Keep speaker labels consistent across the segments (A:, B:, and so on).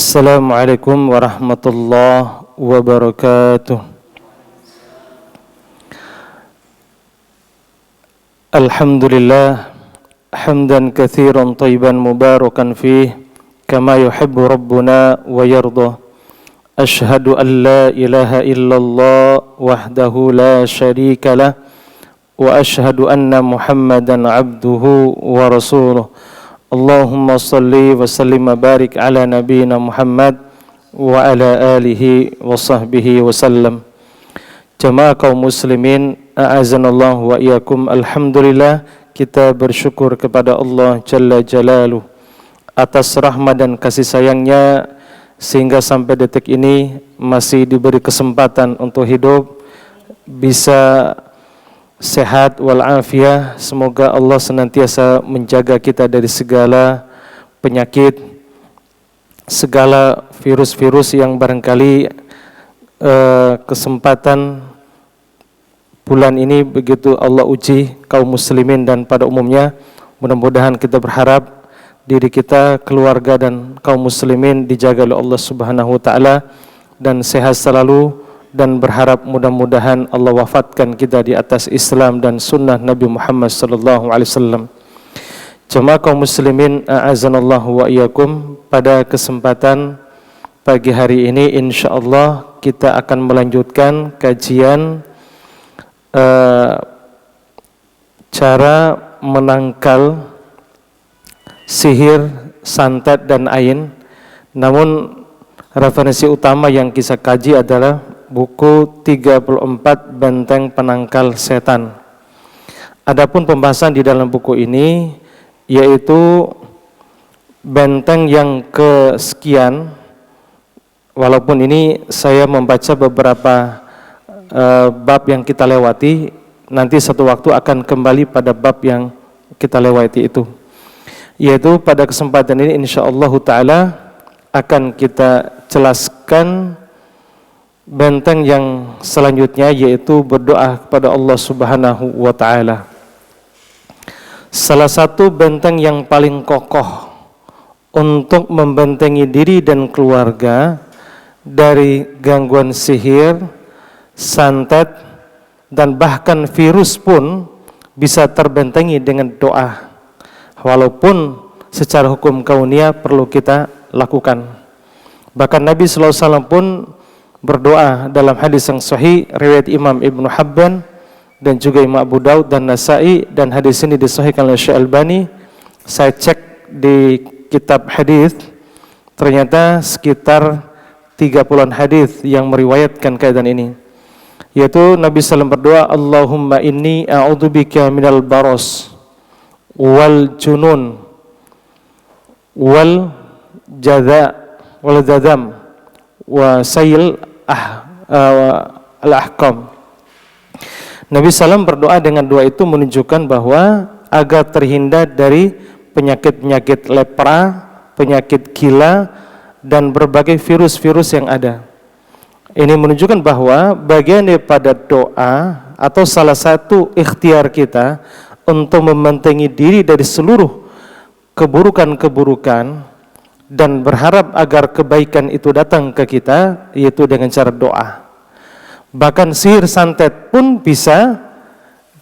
A: Assalamualaikum warahmatullahi wabarakatuh. Alhamdulillah hamdan katsiran thayyiban mubarakan fih kama yuhibbu rabbuna wa yarda. Ashhadu an la ilaha illallah wahdahu la syarika lah wa ashhadu anna Muhammadan abduhu wa rasuluh. Allahumma salli wa sallim wa barik ala nabiyyina Muhammad wa ala alihi wa sahbihi wa sallam. Jamaah kaum muslimin, a'azanallahu wa iyyakum. Alhamdulillah, kita bersyukur kepada Allah Jalla Jalaluh atas rahmat dan kasih sayangnya sehingga sampai detik ini masih diberi kesempatan untuk hidup, bisa sehat walafiat. Semoga Allah senantiasa menjaga kita dari segala penyakit, segala virus-virus yang barangkali kesempatan bulan ini begitu Allah uji kaum muslimin dan pada umumnya. Mudah-mudahan kita berharap diri kita, keluarga dan kaum muslimin dijaga oleh Allah Subhanahu wa taala dan sehat selalu, dan berharap mudah-mudahan Allah wafatkan kita di atas Islam dan sunnah Nabi Muhammad sallallahu alaihi wasallam. Jemaah kaum muslimin, a'azanallahu wa iyyakum. Pada kesempatan pagi hari ini insyaallah kita akan melanjutkan kajian cara menangkal sihir, santet dan ain. Namun referensi utama yang kita kaji adalah buku 34 Benteng Penangkal Setan. Adapun pembahasan di dalam buku ini yaitu benteng yang kesekian. Walaupun ini saya membaca beberapa bab yang kita lewati, nanti satu waktu akan kembali pada bab yang kita lewati itu. Yaitu pada kesempatan ini insyaallah ta'ala akan kita jelaskan benteng yang selanjutnya, yaitu berdoa kepada Allah Subhanahu wa taala. Salah satu benteng yang paling kokoh untuk membentengi diri dan keluarga dari gangguan sihir, santet dan bahkan virus pun bisa terbentengi dengan doa. Walaupun secara hukum kauniyah perlu kita lakukan. Bahkan Nabi sallallahu alaihi wasallam pun berdoa dalam hadis yang sahih riwayat Imam Ibnu Habban dan juga Imam Abu Daud dan Nasa'i, dan hadis ini disahihkan oleh Syekh Albani. Saya cek di kitab hadis, ternyata sekitar 30-an hadis yang meriwayatkan kaitan ini. Yaitu Nabi SAW berdoa, Allahumma inni a'udzubika minal baros wal junun wal jadha wal dadam wa sayil al-ahkam. Nabi SAW berdoa dengan doa itu menunjukkan bahwa agar terhindar dari penyakit-penyakit lepra, penyakit gila dan berbagai virus-virus yang ada. Ini menunjukkan bahwa bagian daripada doa atau salah satu ikhtiar kita untuk membentengi diri dari seluruh keburukan-keburukan dan berharap agar kebaikan itu datang ke kita, yaitu dengan cara doa. Bahkan sihir santet pun bisa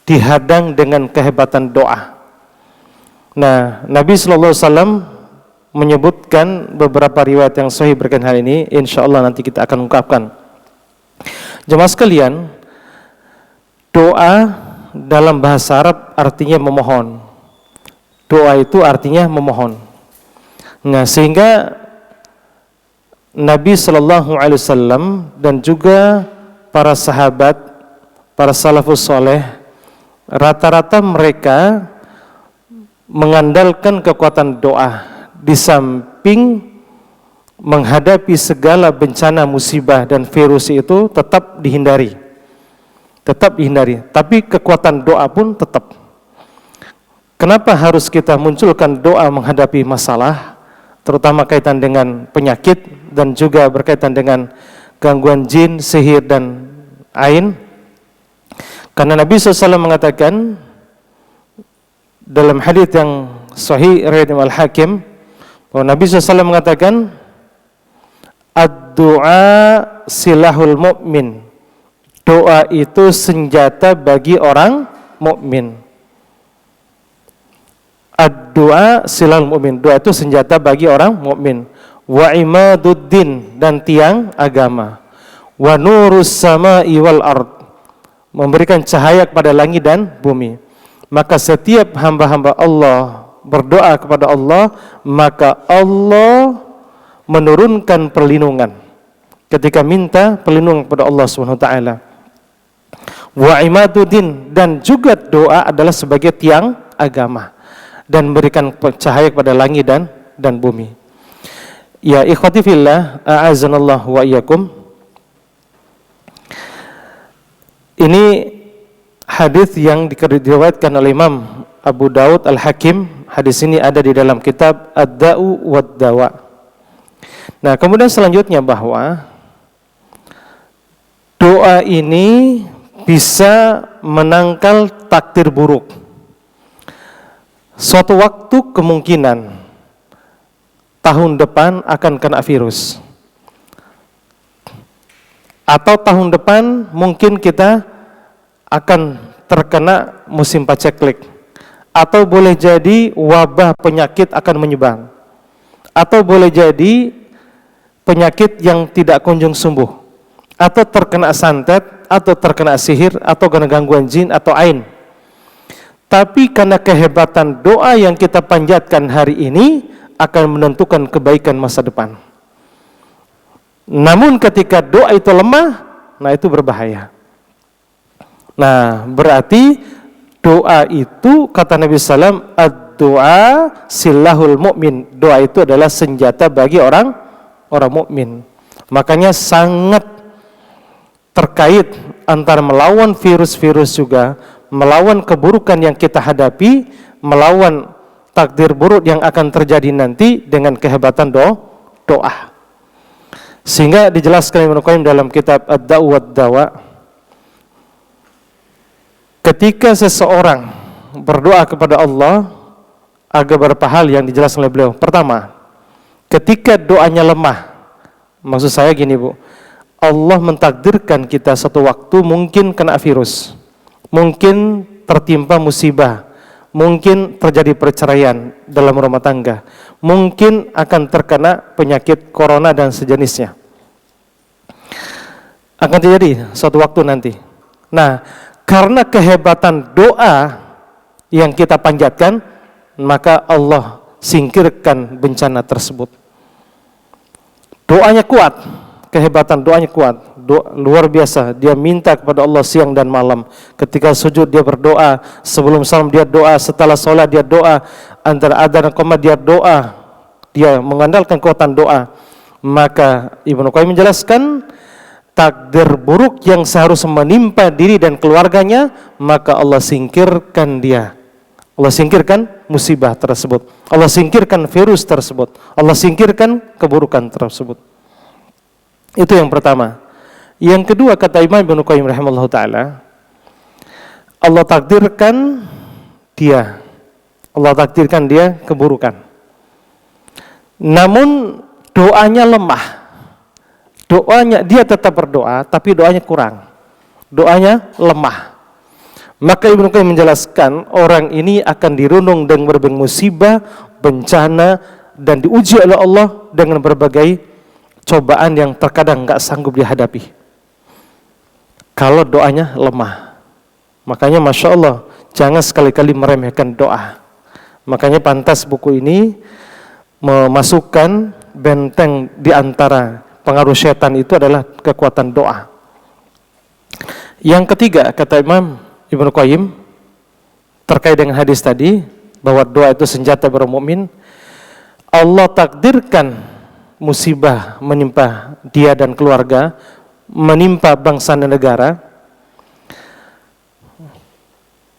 A: dihadang dengan kehebatan doa. Nah, Nabi sallallahu alaihi wasallam menyebutkan beberapa riwayat yang sahih berkaitan hal ini. Insyaallah nanti kita akan ungkapkan. Jemaah sekalian, doa dalam bahasa Arab artinya memohon. Doa itu artinya memohon. Nah, sehingga Nabi sallallahu alaihi wasallam dan juga para sahabat, para salafus saleh, rata-rata mereka mengandalkan kekuatan doa di samping menghadapi segala bencana, musibah dan virus itu tetap dihindari. Tapi kekuatan doa pun tetap. Kenapa harus kita munculkan doa menghadapi masalah, terutama kaitan dengan penyakit dan juga berkaitan dengan gangguan jin, sihir dan ain? Karena Nabi SAW mengatakan dalam hadits yang sahih riwayat Al-Hakim bahwa Nabi SAW mengatakan Ad-du'a silahul mu'min. Doa itu senjata bagi orang mukmin. Ad-du'a silahul mu'min. Doa itu senjata bagi orang mukmin. Wa imaduddin, dan tiang agama. Wa nurus sama'i wal ard, memberikan cahaya kepada langit dan bumi. Maka setiap hamba-hamba Allah berdoa kepada Allah, maka Allah menurunkan perlindungan ketika minta perlindungan kepada Allah Subhanahu wa taala. Wa imaduddin, dan juga doa adalah sebagai tiang agama dan memberikan cahaya kepada langit dan bumi. Ya ikhwati fillah, a'azanallahu wa iyyakum. Ini hadis yang diriwayatkan oleh Imam Abu Daud Al-Hakim. Hadis ini ada di dalam kitab Ad-Da'u wad-Dawa. Nah, kemudian selanjutnya bahwa doa ini bisa menangkal takdir buruk. Suatu waktu kemungkinan tahun depan akan kena virus. Atau tahun depan mungkin kita akan terkena musim paceklik, atau boleh jadi wabah penyakit akan menyebar, atau boleh jadi penyakit yang tidak kunjung sembuh, atau terkena santet, atau terkena sihir, atau kena gangguan jin atau ain. Tapi karena kehebatan doa yang kita panjatkan hari ini akan menentukan kebaikan masa depan. Namun ketika doa itu lemah, nah itu berbahaya. Nah, berarti doa itu, kata Nabi SAW, ad-du'a silahul mu'min. Doa itu adalah senjata bagi orang mukmin. Makanya sangat terkait antara melawan virus-virus juga, melawan keburukan yang kita hadapi, melawan takdir buruk yang akan terjadi nanti dengan kehebatan doa. Sehingga dijelaskan Ibnu Qayyim dalam kitab Ad-Da'u wad-Dawa, ketika seseorang berdoa kepada Allah, ada beberapa hal yang dijelaskan oleh beliau. Pertama, ketika doanya lemah, maksud saya gini Bu, Allah mentakdirkan kita satu waktu mungkin kena virus, mungkin tertimpa musibah, mungkin terjadi perceraian dalam rumah tangga, mungkin akan terkena penyakit corona dan sejenisnya. Akan terjadi suatu waktu nanti. Nah, karena kehebatan doa yang kita panjatkan, maka Allah singkirkan bencana tersebut. Doanya kuat, kehebatan doanya kuat, luar biasa. Dia minta kepada Allah siang dan malam. Ketika sujud dia berdoa, sebelum salam dia doa, setelah sholat dia doa, antara adzan dan qomat dia doa. Dia mengandalkan kekuatan doa. Maka Ibnu Qayyim menjelaskan, takdir buruk yang seharusnya menimpa diri dan keluarganya, maka Allah singkirkan dia. Allah singkirkan musibah tersebut. Allah singkirkan virus tersebut. Allah singkirkan keburukan tersebut. Itu yang pertama. Yang kedua, kata Imam Ibnu Qayyim rahimahullah ta'ala, Allah takdirkan dia keburukan. Namun doanya lemah. Doanya, dia tetap berdoa, tapi doanya kurang. Doanya lemah. Maka Ibnu Qayyim menjelaskan, orang ini akan dirundung dengan berbagai musibah, bencana, dan diuji oleh Allah dengan berbagai cobaan yang terkadang nggak sanggup dihadapi. Kalau doanya lemah. Makanya Masya Allah, jangan sekali-kali meremehkan doa. Makanya pantas buku ini memasukkan benteng di antara pengaruh syaitan itu adalah kekuatan doa. Yang ketiga, kata Imam Ibnu Qayyim terkait dengan hadis tadi, bahwa doa itu senjata bagi orang mukmin. Allah takdirkan musibah menimpa dia dan keluarga, menimpa bangsa dan negara.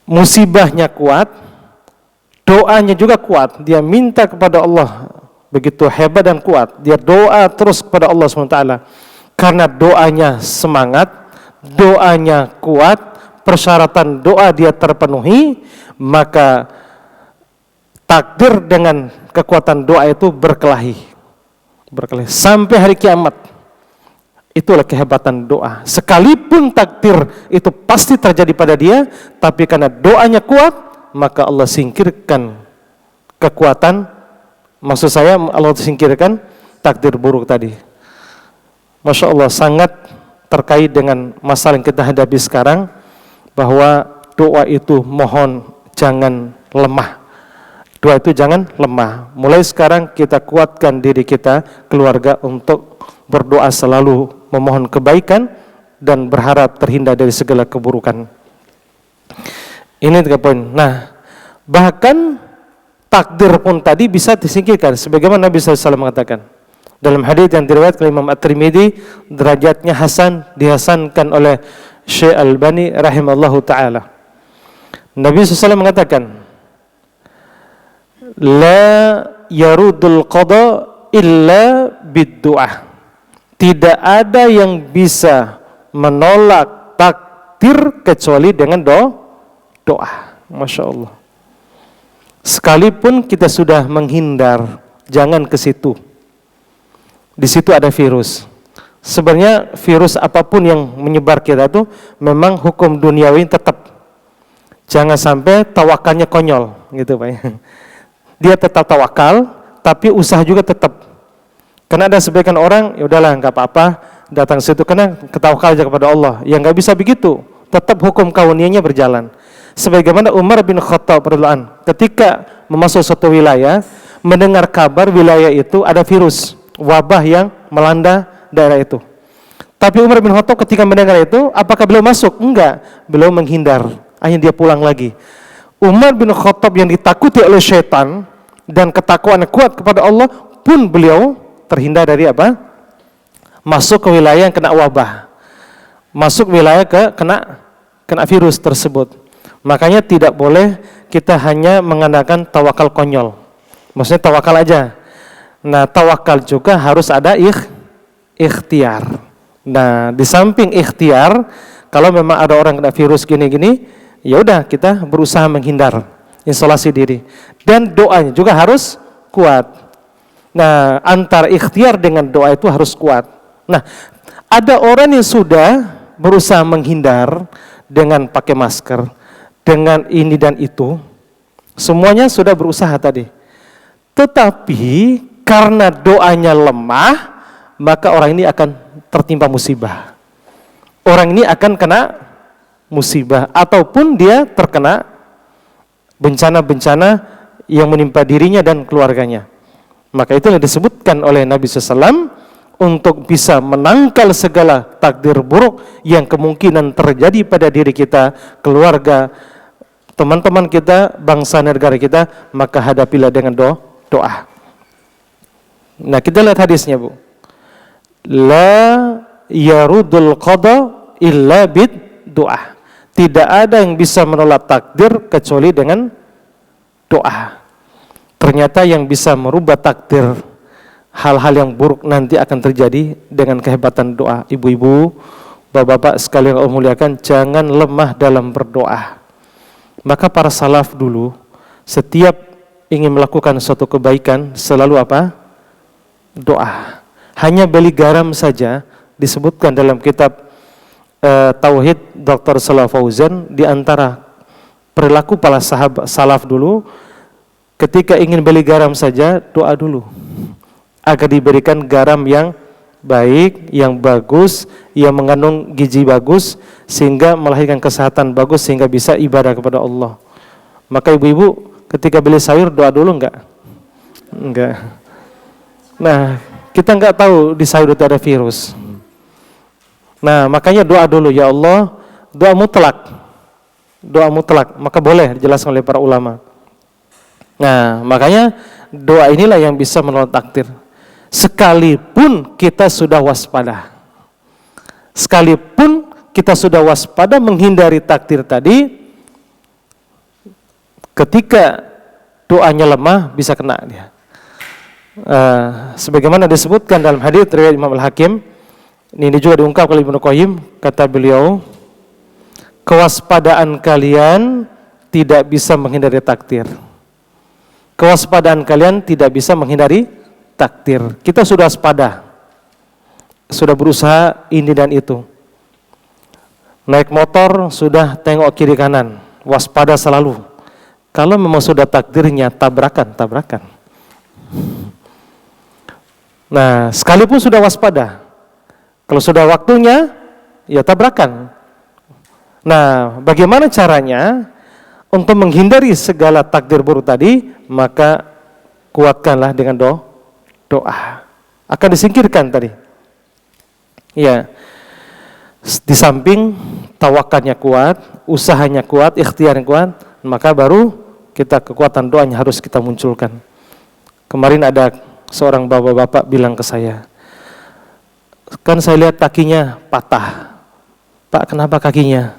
A: Musibahnya kuat, doanya juga kuat. Dia minta kepada Allah begitu hebat dan kuat. Dia doa terus kepada Allah SWT. Karena doanya semangat, doanya kuat, persyaratan doa dia terpenuhi, maka takdir dengan kekuatan doa itu berkelahi. berkali sampai hari kiamat. Itulah kehebatan doa. Sekalipun takdir itu pasti terjadi pada dia, tapi karena doanya kuat, maka Allah singkirkan kekuatan. Maksud saya Allah singkirkan takdir buruk tadi. Masya Allah, sangat terkait dengan masalah yang kita hadapi sekarang, bahwa doa itu mohon jangan lemah. Doa itu jangan lemah. Mulai sekarang kita kuatkan diri kita, keluarga, untuk berdoa selalu memohon kebaikan dan berharap terhindar dari segala keburukan. Ini 3 poin. Nah, bahkan takdir pun tadi bisa disingkirkan, sebagaimana Nabi SAW mengatakan dalam hadis yang diriwayatkan oleh Imam At-Tirmidzi, derajatnya hasan, dihasankan oleh Syekh Al-Albani rahimallahu taala. Nabi SAW mengatakan, la yarudul qada illa bid-du'a. Tidak ada yang bisa menolak takdir kecuali dengan doa. Masya Allah. Sekalipun kita sudah menghindar, jangan ke situ. Di situ ada virus. Sebenarnya virus apapun yang menyebar kita itu memang hukum duniawi tetap. Jangan sampai tawakalnya konyol, gitu Pak. Dia tetap tawakal, tapi usaha juga tetap. Karena ada sebagian orang, ya udahlah nggak apa-apa, datang situ karena ketawakal aja kepada Allah. Yang nggak bisa begitu, tetap hukum kauniyahnya berjalan. Sebagaimana Umar bin Khattab radhiyallahu anhu, ketika memasuki suatu wilayah, mendengar kabar wilayah itu ada virus, wabah yang melanda daerah itu. Tapi Umar bin Khattab ketika mendengar itu, apakah beliau masuk? Enggak, beliau menghindar. Akhirnya dia pulang lagi. Umar bin Khattab yang ditakuti oleh syaitan dan ketakwaan kuat kepada Allah pun beliau terhindar dari apa? Masuk ke wilayah yang kena wabah. Masuk wilayah kena virus tersebut. Makanya tidak boleh kita hanya mengandalkan tawakal konyol. Maksudnya tawakal aja. Nah, tawakal juga harus ada ikhtiar. Nah, di samping ikhtiar, kalau memang ada orang kena virus gini-gini, ya udah kita berusaha menghindar, isolasi diri. Dan doanya juga harus kuat. Nah, antara ikhtiar dengan doa itu harus kuat. Nah, ada orang yang sudah berusaha menghindar dengan pakai masker, dengan ini dan itu, semuanya sudah berusaha tadi. Tetapi karena doanya lemah, maka orang ini akan tertimpa musibah. Orang ini akan kena musibah, ataupun dia terkena bencana-bencana yang menimpa dirinya dan keluarganya. Maka itu yang disebutkan oleh Nabi SAW, untuk bisa menangkal segala takdir buruk yang kemungkinan terjadi pada diri kita, keluarga, teman-teman kita, bangsa negara kita, maka hadapilah dengan doa. Nah, kita lihat hadisnya, Bu. La yarudul qada illa bid doa. Tidak ada yang bisa menolak takdir kecuali dengan doa. Ternyata yang bisa merubah takdir, hal-hal yang buruk nanti akan terjadi dengan kehebatan doa. Ibu-ibu, bapak-bapak sekalian Allah muliakan, jangan lemah dalam berdoa. Maka para salaf dulu, setiap ingin melakukan suatu kebaikan, selalu apa? Doa. Hanya beli garam saja, disebutkan dalam kitab Tauhid Dr. Shalih Fauzan, di antara perilaku para sahabat salaf dulu, ketika ingin beli garam saja, doa dulu agar diberikan garam yang baik, yang bagus, yang mengandung gizi bagus, sehingga melahirkan kesehatan bagus, sehingga bisa ibadah kepada Allah. Maka ibu-ibu ketika beli sayur doa dulu enggak? Enggak. Nah, kita enggak tahu di sayur itu ada virus. Nah, makanya doa dulu, ya Allah, doa mutlak. Doa mutlak, maka boleh dijelaskan oleh para ulama. Nah, makanya doa inilah yang bisa menolak takdir. Sekalipun kita sudah waspada. Sekalipun kita sudah waspada menghindari takdir tadi, ketika doanya lemah bisa kena dia. Sebagaimana disebutkan dalam hadits riwayat Imam Al-Hakim, ini juga diungkap oleh Ibnu Qayyim, kata beliau, kewaspadaan kalian tidak bisa menghindari takdir. Kewaspadaan kalian tidak bisa menghindari takdir. Kita sudah waspada, sudah berusaha ini dan itu. Naik motor sudah tengok kiri kanan, waspada selalu. Kalau memang sudah takdirnya tabrakan. Nah, sekalipun sudah waspada, kalau sudah waktunya, ya tabrakan. Nah, bagaimana caranya untuk menghindari segala takdir buruk tadi? Maka kuatkanlah dengan doa. Akan disingkirkan tadi. Ya, di samping tawakalnya kuat, usahanya kuat, ikhtiarnya kuat, maka baru kita kekuatan doanya harus kita munculkan. Kemarin ada seorang bapak-bapak bilang ke saya, kan saya lihat kakinya patah. Pak, kenapa kakinya?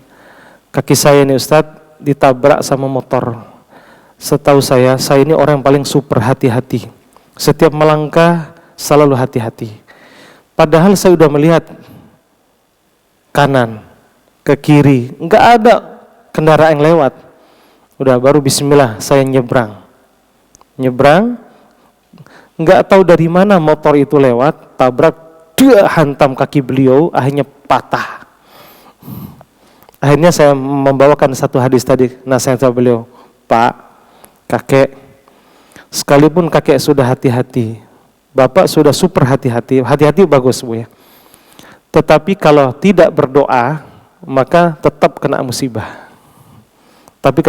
A: Kaki saya ini Ustadz ditabrak sama motor. Setahu saya ini orang yang paling super hati-hati. Setiap melangkah selalu hati-hati. Padahal saya sudah melihat kanan, ke kiri, enggak ada kendaraan yang lewat. Udah baru bismillah saya nyebrang, enggak tahu dari mana motor itu lewat, tabrak, hantam kaki beliau, akhirnya patah. Akhirnya saya membawakan satu hadis tadi, nasihat beliau, Pak, kakek, sekalipun kakek sudah hati-hati, bapak sudah super hati-hati bagus Bu ya. Tetapi kalau tidak berdoa, maka tetap kena musibah. Tapi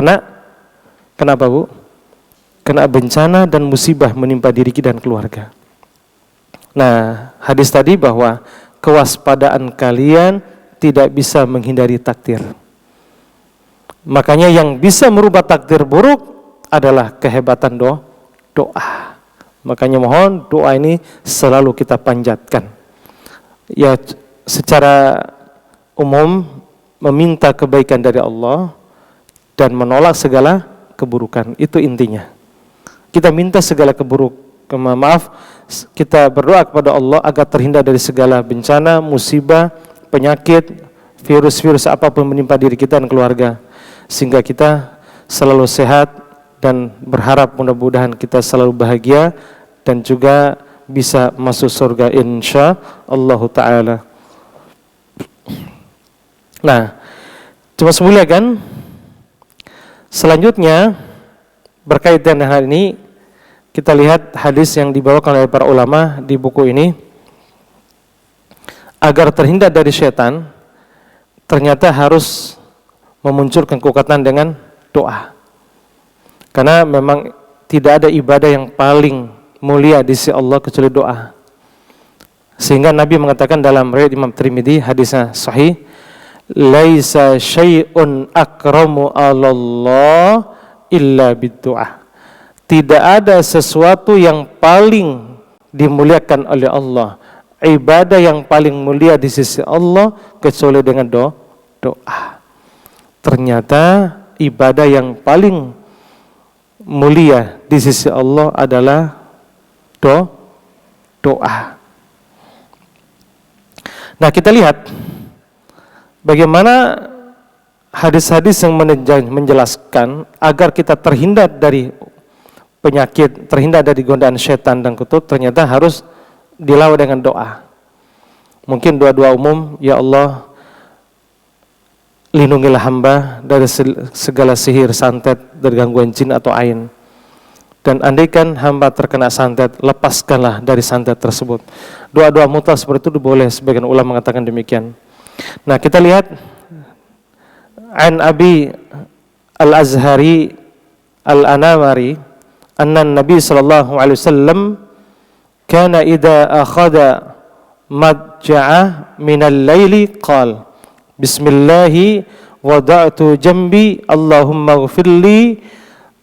A: kenapa Bu? Kena bencana dan musibah menimpa diri kita dan keluarga. Nah, hadis tadi bahwa kewaspadaan kalian tidak bisa menghindari takdir. Makanya yang bisa merubah takdir buruk adalah kehebatan doa. Makanya mohon doa ini selalu kita panjatkan. Ya, secara umum meminta kebaikan dari Allah dan menolak segala keburukan. Itu intinya. Kita minta segala kita berdoa kepada Allah agar terhindar dari segala bencana, musibah, penyakit, virus-virus apapun menimpa diri kita dan keluarga. Sehingga kita selalu sehat dan berharap mudah-mudahan kita selalu bahagia dan juga bisa masuk surga insya Allah Ta'ala. Nah, cuma semulia kan? Selanjutnya berkaitan dengan hal ini, kita lihat hadis yang dibawakan oleh para ulama di buku ini. Agar terhindar dari syaitan, ternyata harus memunculkan kekuatan dengan doa. Karena memang tidak ada ibadah yang paling mulia di sisi Allah kecuali doa. Sehingga Nabi mengatakan dalam riwayat Imam Tirmidzi, hadisnya sahih, laisa syai'un akramu 'alallah illa bid-du'a. Tidak ada sesuatu yang paling dimuliakan oleh Allah, ibadah yang paling mulia di sisi Allah kecuali dengan doa. Ternyata ibadah yang paling mulia di sisi Allah adalah doa. Nah, kita lihat bagaimana hadis-hadis yang menjelaskan agar kita terhindar dari penyakit, terhindar dari godaan syaitan dan kutuk, ternyata harus dilawan dengan doa. Mungkin doa-doa umum, ya Allah, lindungilah hamba dari segala sihir, santet, dari gangguan jin atau ain. Dan andaikan hamba terkena santet, lepaskanlah dari santet tersebut. Doa-doa mutlak seperti itu boleh, sebagian ulama mengatakan demikian. Nah, kita lihat an Abi Al-Azhari Al-Anamari anna Nabi sallallahu alaihi wasallam kana idza akhadha madja'ah minal laili qala bismillahi wada'tu jambi Allahumma ighfirli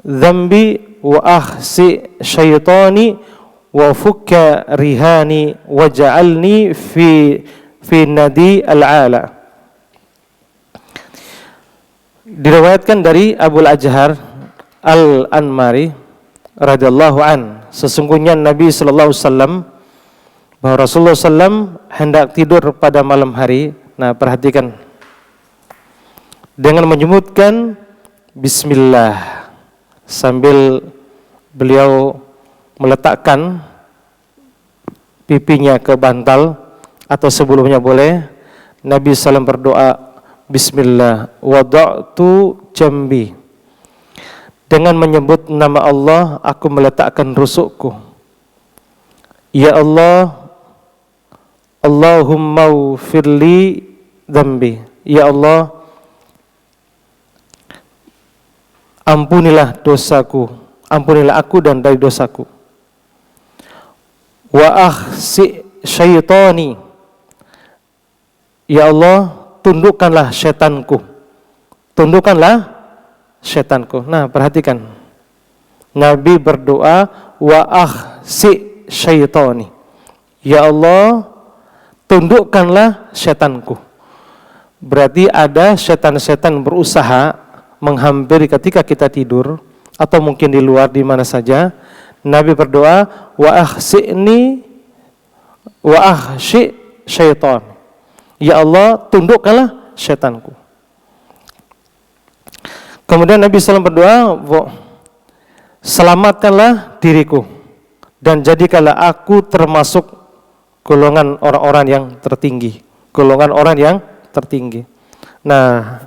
A: dhanbi wa ahsi syaitani wa fukka rihani waj'alni fi nadi al-ala. Diriwayatkan dari Abu Al-Ajhar Al-Anmari radhiyallahu an, sesungguhnya Nabi sallallahu alaihi wasallam, bahwa Rasulullah sallam hendak tidur pada malam hari. Nah, perhatikan, dengan menyebutkan bismillah sambil beliau meletakkan pipinya ke bantal atau sebelumnya boleh. Nabi SAW berdoa, Bismillah, wada'tu jambi. Dengan menyebut nama Allah, aku meletakkan rusukku. Ya Allah, Allahumma ufirli dzambi. Ya Allah, ampunilah dosaku, ampunilah aku dan dari dosaku. Wa akhsi syaitani. Ya Allah, tundukkanlah setanku. Tundukkanlah setanku. Nah, perhatikan. Nabi berdoa, wa akhsi syaitani. Ya Allah, tundukkanlah setanku. Berarti ada setan-setan berusaha menghampiri ketika kita tidur atau mungkin di luar di mana saja. Nabi berdoa, wa akhsini wa akhsi syaitan. Ya Allah, tundukkanlah setanku. Kemudian Nabi SAW berdoa, selamatkanlah diriku dan jadikanlah aku termasuk golongan orang-orang yang tertinggi. Golongan orang yang tertinggi. Nah,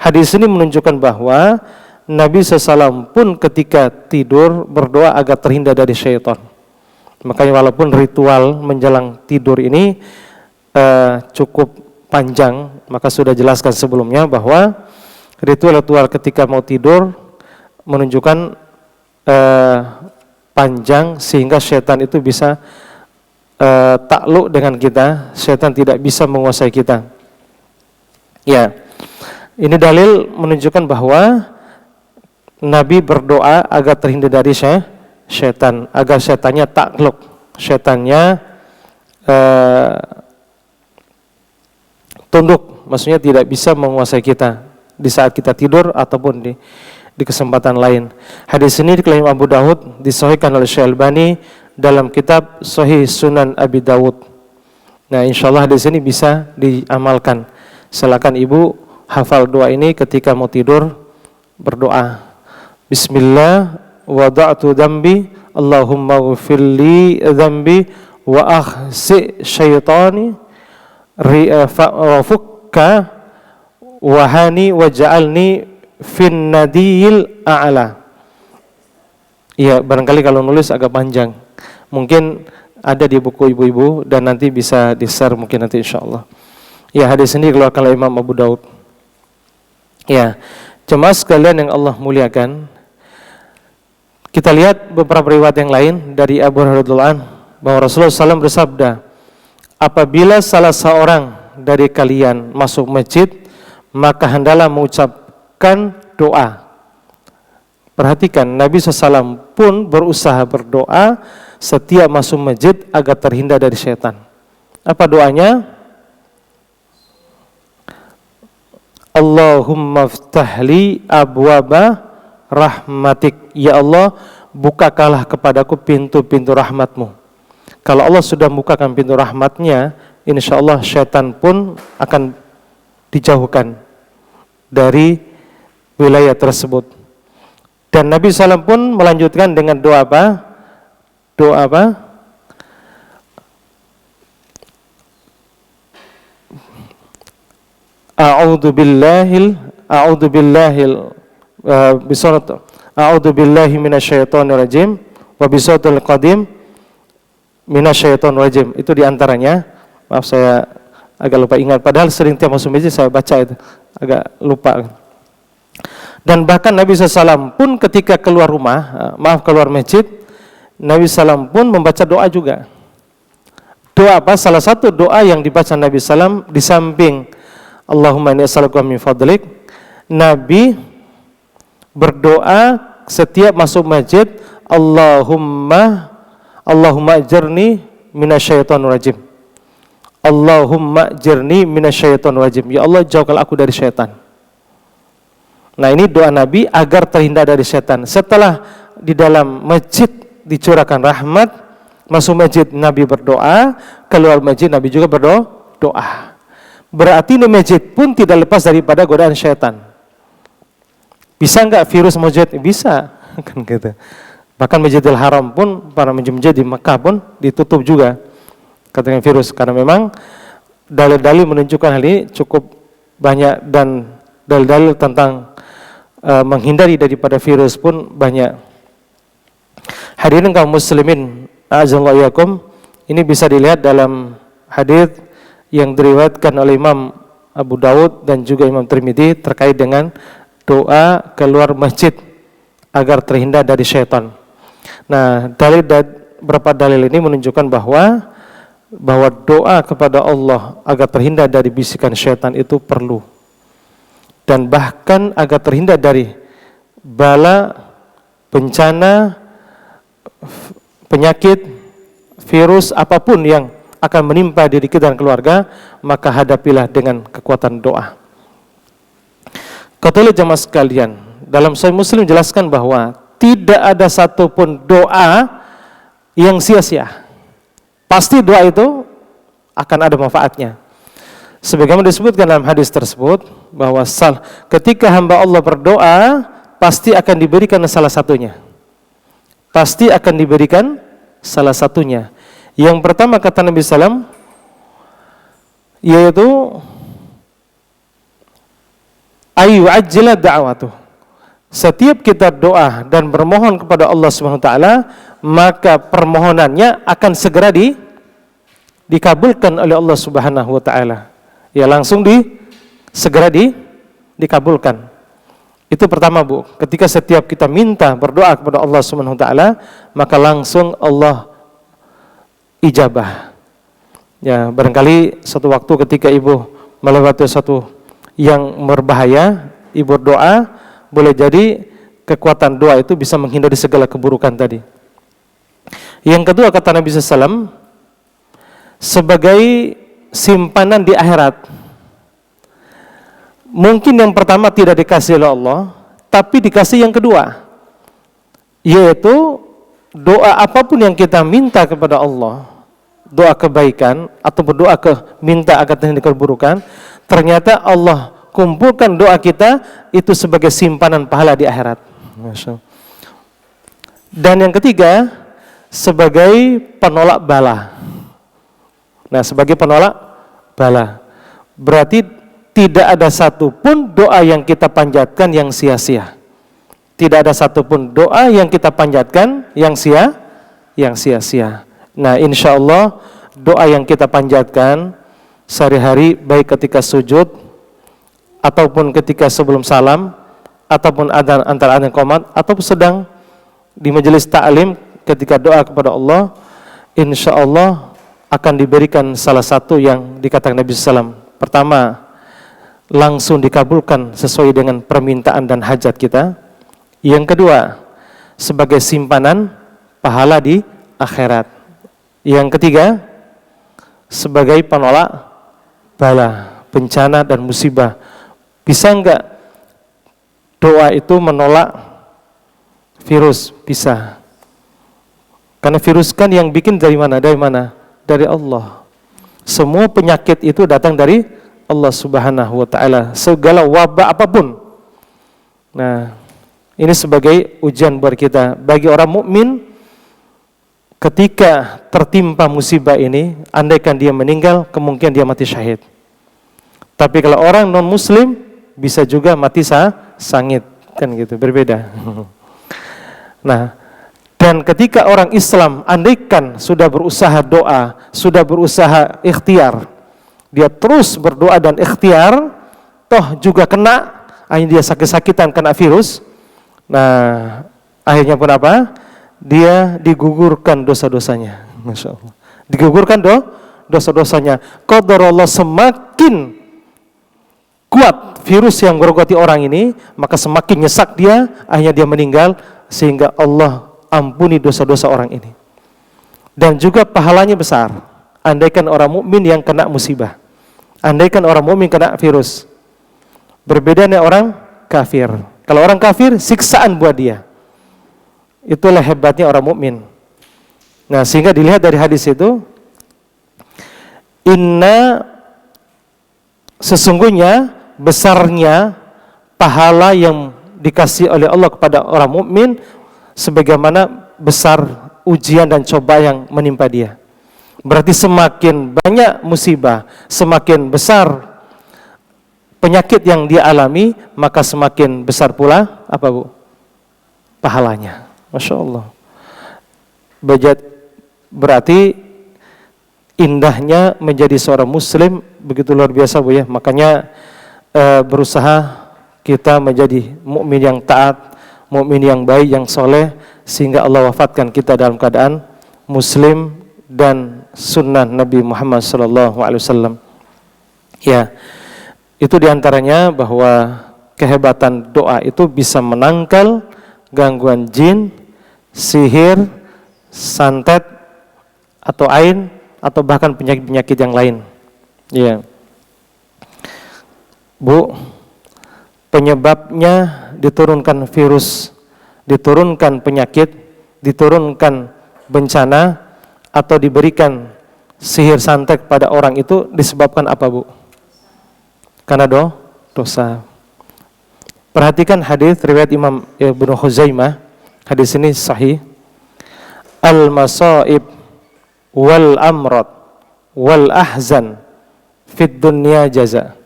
A: hadis ini menunjukkan bahwa Nabi SAW pun ketika tidur berdoa agar terhindar dari syaitan. Makanya walaupun ritual menjelang tidur ini cukup panjang, maka sudah jelaskan sebelumnya bahwa ritual-ritual ketika mau tidur menunjukkan panjang sehingga syaitan itu bisa takluk dengan kita, syaitan tidak bisa menguasai kita. Ya, ini dalil menunjukkan bahwa Nabi berdoa agar terhindar dari syaitan, agar syaitannya takluk, syaitannya tunduk, maksudnya tidak bisa menguasai kita di saat kita tidur ataupun di kesempatan lain. Hadis ini diklaim Abu Dawud, disahihkan oleh Syekh Albani dalam kitab Sahih Sunan Abi Dawud. Nah, insyaallah hadis ini bisa diamalkan. Silakan ibu hafal doa ini ketika mau tidur, berdoa. Bismillah, wada'tu dzambi, Allahumma ghfirli dzambi wa akhsi syaitani wa fukka wahani waj'alni fin nadiyil a'la. Iya, barangkali kalau nulis agak panjang. Mungkin ada di buku ibu-ibu dan nanti bisa di-share mungkin nanti insyaallah. Ya, hadis ini dikeluarkan oleh Imam Abu Daud. Ya, jemaah sekalian yang Allah muliakan, kita lihat beberapa riwayat yang lain dari Abu Hurairah bahwa Rasulullah SAW bersabda, apabila salah seorang dari kalian masuk masjid, maka hendaklah mengucapkan doa. Perhatikan, Nabi SAW pun berusaha berdoa setiap masuk masjid agar terhindar dari syaitan. Apa doanya? Allahumma ftahli abwaba rahmatik. Ya Allah, bukakanlah kepadaku pintu-pintu rahmatmu. Kalau Allah sudah bukakan pintu rahmatnya, insyaallah syaitan pun akan dijauhkan dari wilayah tersebut. Dan Nabi SAW pun melanjutkan dengan doa apa? Doa apa? A'udzu billahi minasyaitonir rajim wa bisautil qadim minasyaitonir rajim. Itu diantaranya. Maaf, saya agak lupa ingat. Padahal sering tiap masuk masjid saya baca itu. Agak lupa. Dan bahkan Nabi SAW pun ketika keluar rumah, keluar masjid, Nabi SAW pun membaca doa juga. Doa apa? Salah satu doa yang dibaca Nabi SAW di samping Allahumma inni as'aluka min fadlik, Nabi berdoa setiap masuk masjid, Allahumma ajirni minasyaitonir rajim. Allahumma ajirni minasyaitonir rajim. Ya Allah, jauhkanlah aku dari syaitan. Nah, ini doa Nabi agar terhindar dari syaitan. Setelah di dalam masjid dicurahkan rahmat, masuk masjid Nabi berdoa, keluar masjid Nabi juga berdoa. Berarti di masjid pun tidak lepas daripada godaan syaitan. Bisa enggak virus masjid? Bisa, kan gitu. Bahkan Masjidil Haram pun, para masjid di Mekah pun ditutup juga. Katakan virus, karena memang dalil-dalil menunjukkan hal ini cukup banyak, dan dalil-dalil tentang menghindari daripada virus pun banyak. Hadirin kaum muslimin, a'azzallahu iyyakum, ini bisa dilihat dalam hadis yang diriwayatkan oleh Imam Abu Dawud dan juga Imam Tirmidzi terkait dengan doa keluar masjid agar terhindar dari syaitan. Nah, beberapa dalil ini menunjukkan bahwa doa kepada Allah agar terhindar dari bisikan syaitan itu perlu, dan bahkan agar terhindar dari bala, bencana, penyakit, virus apapun yang akan menimpa diri kita dan keluarga, maka hadapilah dengan kekuatan doa. Kata jemaah sekalian, dalam Sahih Muslim jelaskan bahwa tidak ada satupun doa yang sia-sia. Pasti doa itu akan ada manfaatnya. Sebagaimana disebutkan dalam hadis tersebut bahwa ketika hamba Allah berdoa pasti akan diberikan salah satunya. Pasti akan diberikan salah satunya. Yang pertama kata Nabi SAW, yaitu ayu ajila da'watuh. Setiap kita doa dan bermohon kepada Allah Subhanahu wa taala, maka permohonannya akan segera dikabulkan oleh Allah Subhanahu wa taala. Ya, langsung segera dikabulkan. Itu pertama, Bu. Ketika setiap kita minta berdoa kepada Allah Subhanahu wa taala, maka langsung Allah ijabah. Ya, barangkali suatu waktu ketika ibu melewati sesuatu yang berbahaya, ibu berdoa, boleh jadi kekuatan doa itu bisa menghindari segala keburukan tadi. Yang kedua kata Nabi SAW, sebagai simpanan di akhirat. Mungkin yang pertama tidak dikasih oleh Allah, tapi dikasih yang kedua, yaitu doa apapun yang kita minta kepada Allah, doa kebaikan atau berdoa minta agar terhindar keburukan, ternyata Allah kumpulkan doa kita itu sebagai simpanan pahala di akhirat. Dan yang ketiga, sebagai penolak bala. Nah, sebagai penolak bala, berarti tidak ada satupun doa yang kita panjatkan yang sia-sia. Tidak ada satupun doa yang kita panjatkan yang sia-sia. Nah, insya Allah doa yang kita panjatkan sehari-hari, baik ketika sujud ataupun ketika sebelum salam, ataupun antara adzan qomat, ataupun sedang di majelis ta'lim ketika doa kepada Allah, insya Allah akan diberikan salah satu yang dikatakan Nabi SAW. Pertama, langsung dikabulkan sesuai dengan permintaan dan hajat kita. Yang kedua, sebagai simpanan pahala di akhirat. Yang ketiga, sebagai penolak bala, bencana dan musibah. Bisa enggak doa itu menolak virus? Bisa. Karena virus kan yang bikin dari mana? Dari Allah. Semua penyakit itu datang dari Allah Subhanahu wa taala. Segala wabah apapun. Nah, ini sebagai ujian buat kita. Bagi orang mukmin, ketika tertimpa musibah ini, andaikan dia meninggal, kemungkinan dia mati syahid. Tapi kalau orang non muslim, bisa juga mati sangit, kan gitu, berbeda. Nah, dan ketika orang Islam andaikan sudah berusaha doa, sudah berusaha ikhtiar, dia terus berdoa dan ikhtiar, toh juga kena, akhirnya dia sakit-sakitan kena virus. Nah, akhirnya pun apa? Dia digugurkan dosa-dosanya. Masya Allah. Digugurkan dosa-dosanya. Qadarullah, semakin kuat virus yang merogoti orang ini, maka semakin nyesak dia, akhirnya dia meninggal, sehingga Allah ampuni dosa-dosa orang ini. Dan juga pahalanya besar. Andaikan orang mukmin yang kena musibah, andaikan orang mukmin kena virus, berbeda dengan orang kafir. Kalau orang kafir, siksaan buat dia. Itulah hebatnya orang mukmin. Nah, sehingga dilihat dari hadis itu, sesungguhnya besarnya pahala yang dikasih oleh Allah kepada orang mukmin sebagaimana besar ujian dan coba yang menimpa dia. Berarti semakin banyak musibah, semakin besar penyakit yang dia alami, maka semakin besar pula apa Bu? Pahalanya. Masya Allah. Berarti indahnya menjadi seorang muslim begitu luar biasa Bu ya. Makanya berusaha kita menjadi mukmin yang taat, mukmin yang baik, yang soleh, sehingga Allah wafatkan kita dalam keadaan muslim dan sunnah Nabi Muhammad SAW. Ya, itu diantaranya bahwa kehebatan doa itu bisa menangkal gangguan jin, sihir, santet, atau ain, atau bahkan penyakit-penyakit yang lain. Ya, Bu, penyebabnya diturunkan virus, diturunkan penyakit, diturunkan bencana, atau diberikan sihir santet pada orang itu disebabkan apa Bu? Karena dosa. Perhatikan hadis riwayat Imam Ibnu Khuzaimah. Hadis ini sahih. Al-masaib wal amrad wal ahzan fid dunya jaza.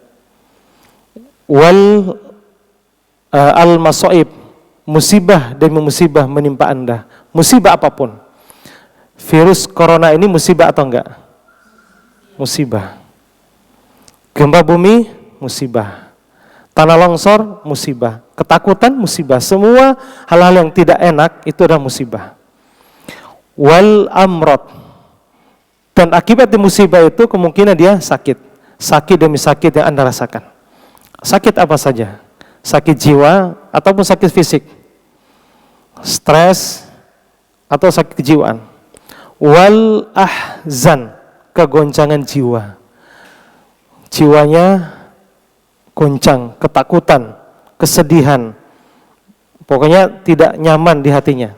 A: Al-masaib, musibah demi musibah menimpa Anda. Musibah apapun. Virus corona ini musibah atau enggak? Musibah. Gempa bumi, musibah. Tanah longsor, musibah. Ketakutan, musibah. Semua hal-hal yang tidak enak itu adalah musibah. Wal amrad. Dan akibat di musibah itu kemungkinan dia sakit. Sakit demi sakit yang Anda rasakan. Sakit apa saja? Sakit jiwa ataupun sakit fisik. Stres atau sakit kejiwaan. Wal ahzan, kegoncangan jiwa. Jiwanya goncang, ketakutan, kesedihan. Pokoknya tidak nyaman di hatinya.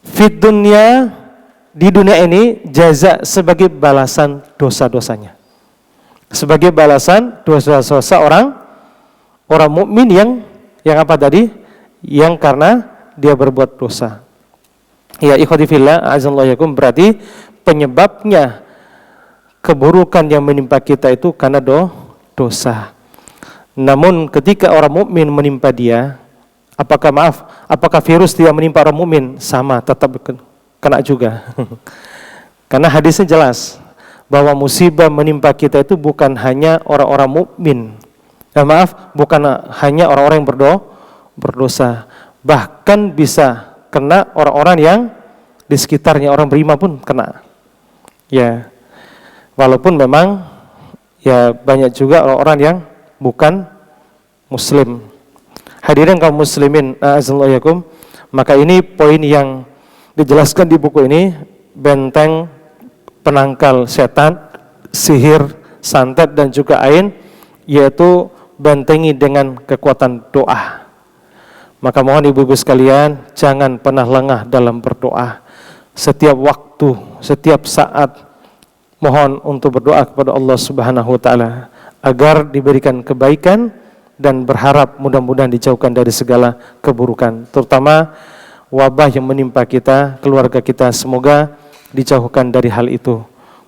A: Fid dunya, di dunia ini jaza sebagai balasan dosa-dosanya. Sebagai balasan dosa-dosa orang mukmin yang apa tadi? Yang karena dia berbuat dosa. Ya ikhwati fillah, a'azzallahu yakum, berarti penyebabnya keburukan yang menimpa kita itu karena dosa. Namun ketika orang mukmin menimpa dia, apakah virus tidak menimpa orang mukmin? Sama, tetap kena juga. Karena hadisnya jelas bahwa musibah menimpa kita itu bukan hanya orang-orang mukmin. Bukan hanya orang-orang yang berdosa. Bahkan bisa kena orang-orang yang di sekitarnya, orang beriman pun kena. Ya. Walaupun memang ya banyak juga orang-orang yang bukan muslim. Hadirin kaum muslimin, a'azzallahu yakum, maka ini poin yang dijelaskan di buku ini, benteng penangkal setan, sihir, santet dan juga ain, yaitu bentengi dengan kekuatan doa. Maka mohon ibu-ibu sekalian, jangan pernah lengah dalam berdoa. Setiap waktu, setiap saat, mohon untuk berdoa kepada Allah Subhanahu wa taala agar diberikan kebaikan dan berharap mudah-mudahan dijauhkan dari segala keburukan, terutama wabah yang menimpa kita, keluarga kita, semoga dijauhkan dari hal itu.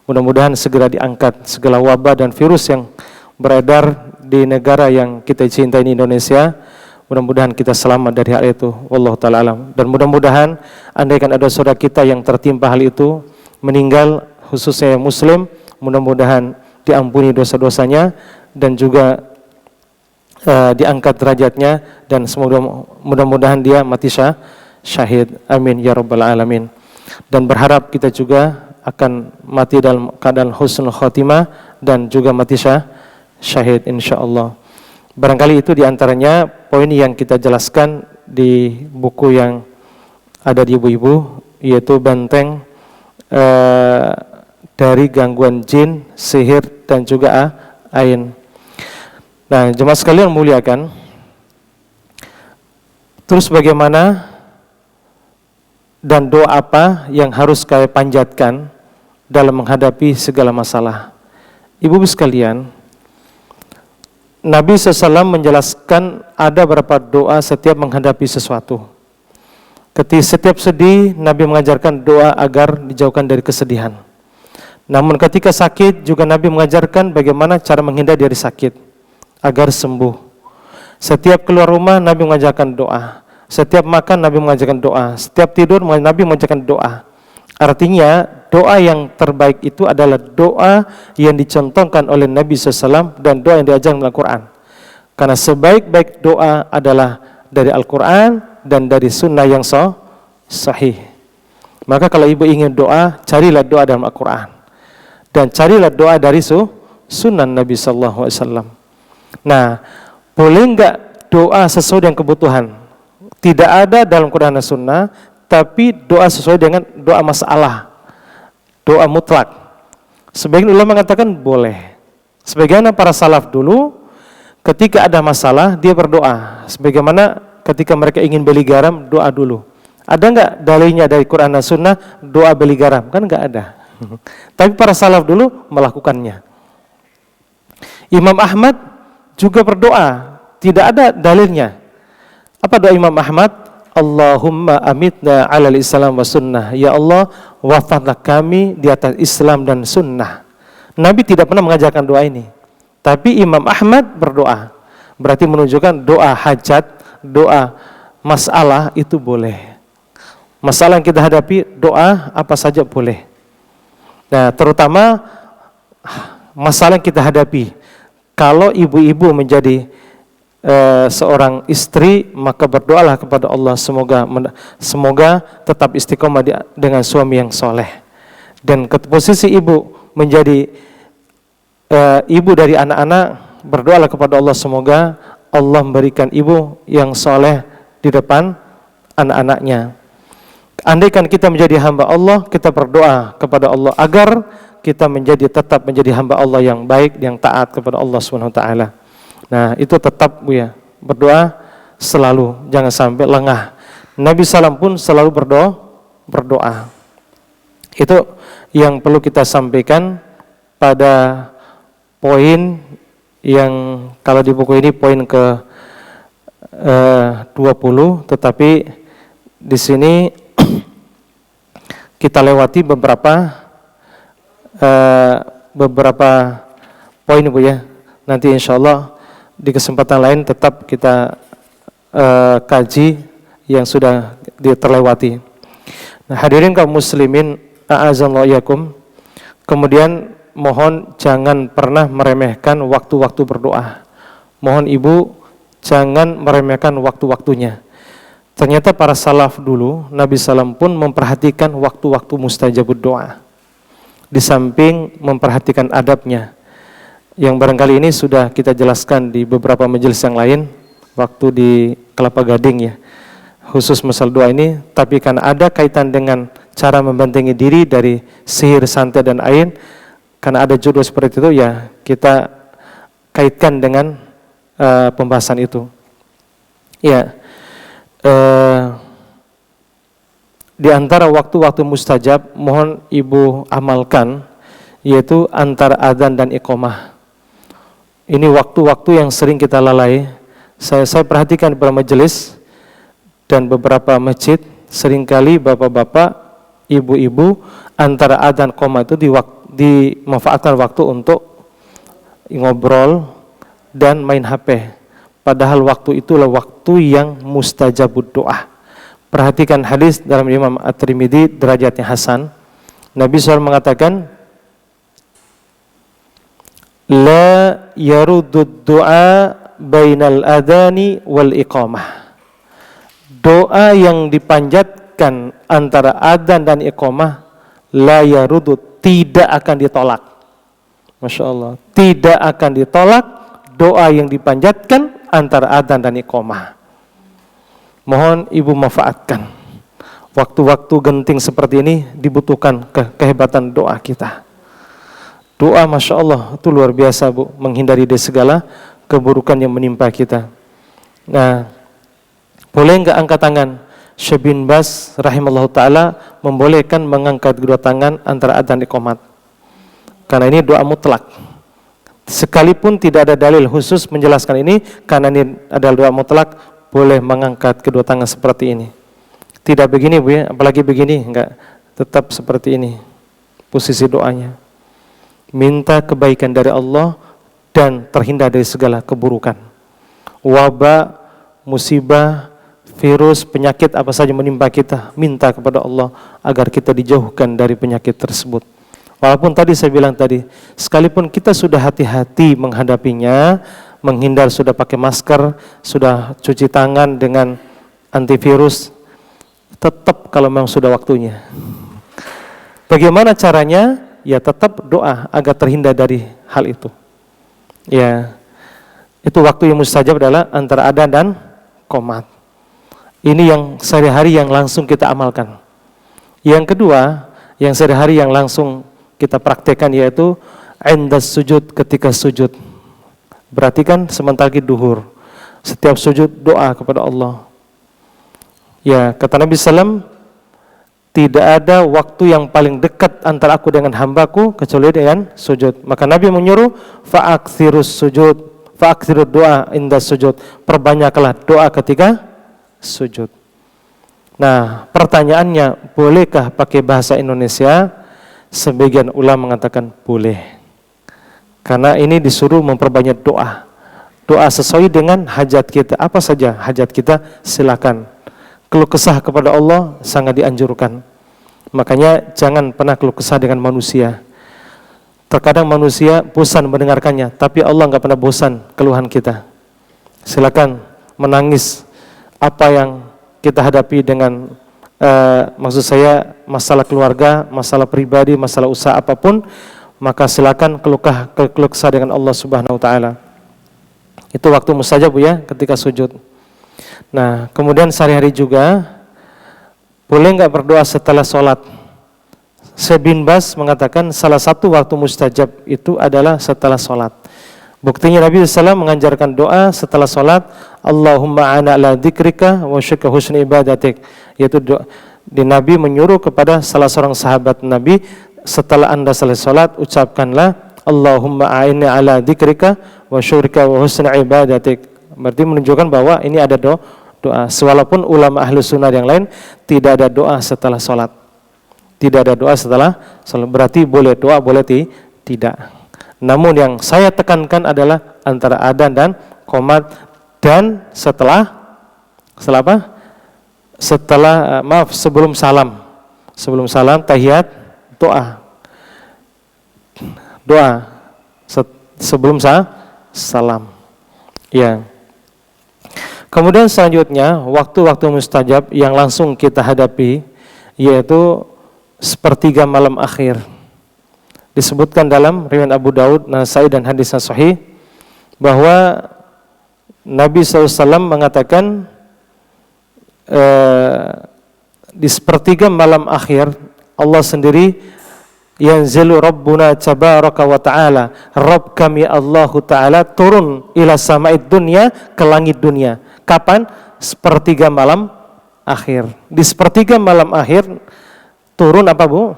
A: Mudah-mudahan segera diangkat segala wabah dan virus yang beredar di negara yang kita cintai ini, Indonesia. Mudah-mudahan kita selamat dari hal itu. Wallahu ta'ala alam. Dan mudah-mudahan andaikan ada saudara kita yang tertimpa hal itu, meninggal, khususnya yang muslim, mudah-mudahan diampuni dosa-dosanya dan juga diangkat derajatnya, dan semoga mudah-mudahan dia mati syahid. Amin ya rabbal alamin. Dan berharap kita juga akan mati dalam keadaan husnul khotimah dan juga mati syahid insyaallah. Barangkali itu diantaranya poin yang kita jelaskan di buku yang ada di ibu-ibu, yaitu benteng dari gangguan jin, sihir dan juga ain. Nah, jemaah sekalian muliakan. Terus bagaimana dan doa apa yang harus kalian panjatkan dalam menghadapi segala masalah? Ibu-ibu sekalian, Nabi SAW menjelaskan ada beberapa doa setiap menghadapi sesuatu. Ketika setiap sedih, Nabi mengajarkan doa agar dijauhkan dari kesedihan. Namun ketika sakit juga Nabi mengajarkan bagaimana cara menghindar dari sakit agar sembuh. Setiap keluar rumah Nabi mengajarkan doa. Setiap makan Nabi mengajarkan doa. Setiap tidur Nabi mengajarkan doa. Artinya doa yang terbaik itu adalah doa yang dicontohkan oleh Nabi SAW dan doa yang diajarkan dalam Al-Quran. Karena sebaik-baik doa adalah dari Al-Quran dan dari sunnah yang sahih. Maka kalau ibu ingin doa, carilah doa dalam Al-Quran. Dan carilah doa dari sunnah Nabi SAW. Nah, boleh enggak doa sesuai dengan kebutuhan? Tidak ada dalam Quran dan Sunnah, tapi doa sesuai dengan doa masalah, doa mutlak. Sebagian ulama mengatakan boleh. Sebagaimana para salaf dulu, ketika ada masalah dia berdoa. Sebagaimana ketika mereka ingin beli garam, doa dulu. Ada enggak dalilnya dari Quran dan Sunnah doa beli garam? Kan enggak ada. Tapi para salaf dulu melakukannya. Imam Ahmad juga berdoa, tidak ada dalilnya. Apa doa Imam Ahmad? Allahumma amitna alal Islam wa sunnah. Ya Allah, wafatlah kami di atas Islam dan sunnah. Nabi tidak pernah mengajarkan doa ini. Tapi Imam Ahmad berdoa. Berarti menunjukkan doa hajat, doa masalah itu boleh. Masalah yang kita hadapi, doa apa saja boleh. Nah, terutama masalah yang kita hadapi. Kalau ibu-ibu menjadi seorang istri, maka berdoalah kepada Allah semoga tetap istiqomah dengan suami yang soleh. Dan posisi ibu menjadi ibu dari anak-anak, berdoalah kepada Allah semoga Allah memberikan ibu yang soleh di depan anak-anaknya. Andaikan kita menjadi hamba Allah, kita berdoa kepada Allah agar kita tetap menjadi hamba Allah yang baik, yang taat kepada Allah SWT. Nah, itu tetap Bu ya, berdoa selalu, jangan sampai lengah. Nabi SAW pun selalu berdoa. Itu yang perlu kita sampaikan pada poin yang kalau di buku ini poin ke 20, tetapi di sini kita lewati beberapa poin Bu ya. Nanti insya Allah di kesempatan lain tetap kita kaji yang sudah terlewati. Nah, hadirin kaum muslimin, a'azallahu iyyakum. Kemudian mohon jangan pernah meremehkan waktu-waktu berdoa. Mohon ibu jangan meremehkan waktu-waktunya. Ternyata para salaf dulu, Nabi SAW pun memperhatikan waktu-waktu mustajabud doa. Di samping memperhatikan adabnya, yang barangkali ini sudah kita jelaskan di beberapa majelis yang lain, waktu di Kelapa Gading ya, khusus masalah doa ini. Tapi karena ada kaitan dengan cara membentengi diri dari sihir, santet dan ain, karena ada judul seperti itu ya, kita kaitkan dengan pembahasan itu. Ya, di antara waktu-waktu mustajab mohon ibu amalkan, yaitu antara adzan dan iqamah. Ini waktu-waktu yang sering kita lalai. Saya perhatikan di beberapa majelis dan beberapa masjid, seringkali bapak-bapak, ibu-ibu antara adzan iqamah itu dimanfaatkan waktu untuk ngobrol dan main HP. Padahal waktu itulah waktu yang mustajabud doa. Perhatikan hadis dalam Imam At-Tirmidzi derajatnya hasan. Nabi SAW mengatakan, la yarudud doa bainal adani wal iqamah. Doa yang dipanjatkan antara adzan dan iqamah, la yarudud, tidak akan ditolak. Masya Allah, tidak akan ditolak doa yang dipanjatkan antara adzan dan iqamah. Mohon ibu manfaatkan waktu-waktu genting seperti ini, dibutuhkan kehebatan doa kita. Doa Masya Allah itu luar biasa Bu, menghindari dari segala keburukan yang menimpa kita. Nah, boleh enggak angkat tangan? Syekh bin Baz rahimallahu ta'ala membolehkan mengangkat kedua tangan antara adzan dan iqamat, karena ini doa mutlak. Sekalipun tidak ada dalil khusus menjelaskan ini, karena ini adalah doa mutlak, boleh mengangkat kedua tangan seperti ini. Tidak begini Bu ya, apalagi begini, enggak, tetap seperti ini posisi doanya. minta kebaikan dari Allah dan terhindar dari segala keburukan. Wabak, musibah, virus, penyakit apa saja menimpa kita, minta kepada Allah agar kita dijauhkan dari penyakit tersebut. Walaupun tadi saya bilang tadi, sekalipun kita sudah hati-hati menghadapinya, menghindar, sudah pakai masker, sudah cuci tangan dengan antivirus, tetap kalau memang sudah waktunya. Bagaimana caranya? Ya tetap doa agar terhindar dari hal itu. Ya, itu waktu yang mustajab adalah antara adzan dan qomat. Ini yang sehari-hari yang langsung kita amalkan. Yang kedua, yang sehari-hari yang langsung kita praktekkan yaitu indas sujud, ketika sujud. Berarti kan sebentar lagi duhur. Setiap sujud doa kepada Allah. Ya, kata Nabi SAW, tidak ada waktu yang paling dekat antara aku dengan hambaku kecuali dengan sujud. Maka Nabi menyuruh fa'aktsirus sujud, fa'aktsirud doa indas sujud. Perbanyaklah doa ketika sujud. Nah, pertanyaannya, bolehkah pakai bahasa Indonesia? Sebagian ulama mengatakan boleh. Karena ini disuruh memperbanyak doa. Doa sesuai dengan hajat kita. Apa saja hajat kita, silakan. Keluh kesah kepada Allah sangat dianjurkan. Makanya jangan pernah keluh kesah dengan manusia. Terkadang manusia bosan mendengarkannya, tapi Allah nggak pernah bosan keluhan kita. Silakan menangis apa yang kita hadapi dengan maksud saya masalah keluarga, masalah pribadi, masalah usaha apapun, maka silakan keluh kesah dengan Allah Subhanahu wa taala. Itu waktu mustajab Bu ya, ketika sujud. Nah, kemudian sehari-hari juga boleh nggak berdoa setelah sholat? Syekh bin Baz mengatakan salah satu waktu mustajab itu adalah setelah sholat. Buktinya Nabi SAW mengajarkan doa setelah sholat, Allahumma ana ala dzikrika wa syukrika husni ibadatik. Yaitu doa, di Nabi menyuruh kepada salah seorang sahabat Nabi, setelah anda selesai sholat, ucapkanlah Allahumma a'inni ala dzikrika wa syukrika wa husni ibadatik. Berarti menunjukkan bahwa ini ada doa. Walaupun ulama ahlu sunnah yang lain tidak ada doa setelah sholat. Tidak ada doa setelah sholat. Berarti boleh doa, boleh tidak. Namun yang saya tekankan adalah antara adzan dan qomat dan setelah apa? Sebelum salam. Sebelum salam tahiyat doa. Doa sebelum salam. Ya. Kemudian selanjutnya waktu-waktu mustajab yang langsung kita hadapi yaitu sepertiga malam akhir. Disebutkan dalam riwayat Abu Daud, Nasai dan hadisnya sahih bahwa Nabi SAW mengatakan di sepertiga malam akhir Allah sendiri yanzilu Rabbuna tabaraka wa ta'ala, Rabb kami Allahu ta'ala turun ila sama'id dunya, ke langit dunia. Kapan? Sepertiga malam akhir. Di sepertiga malam akhir turun apa Bu?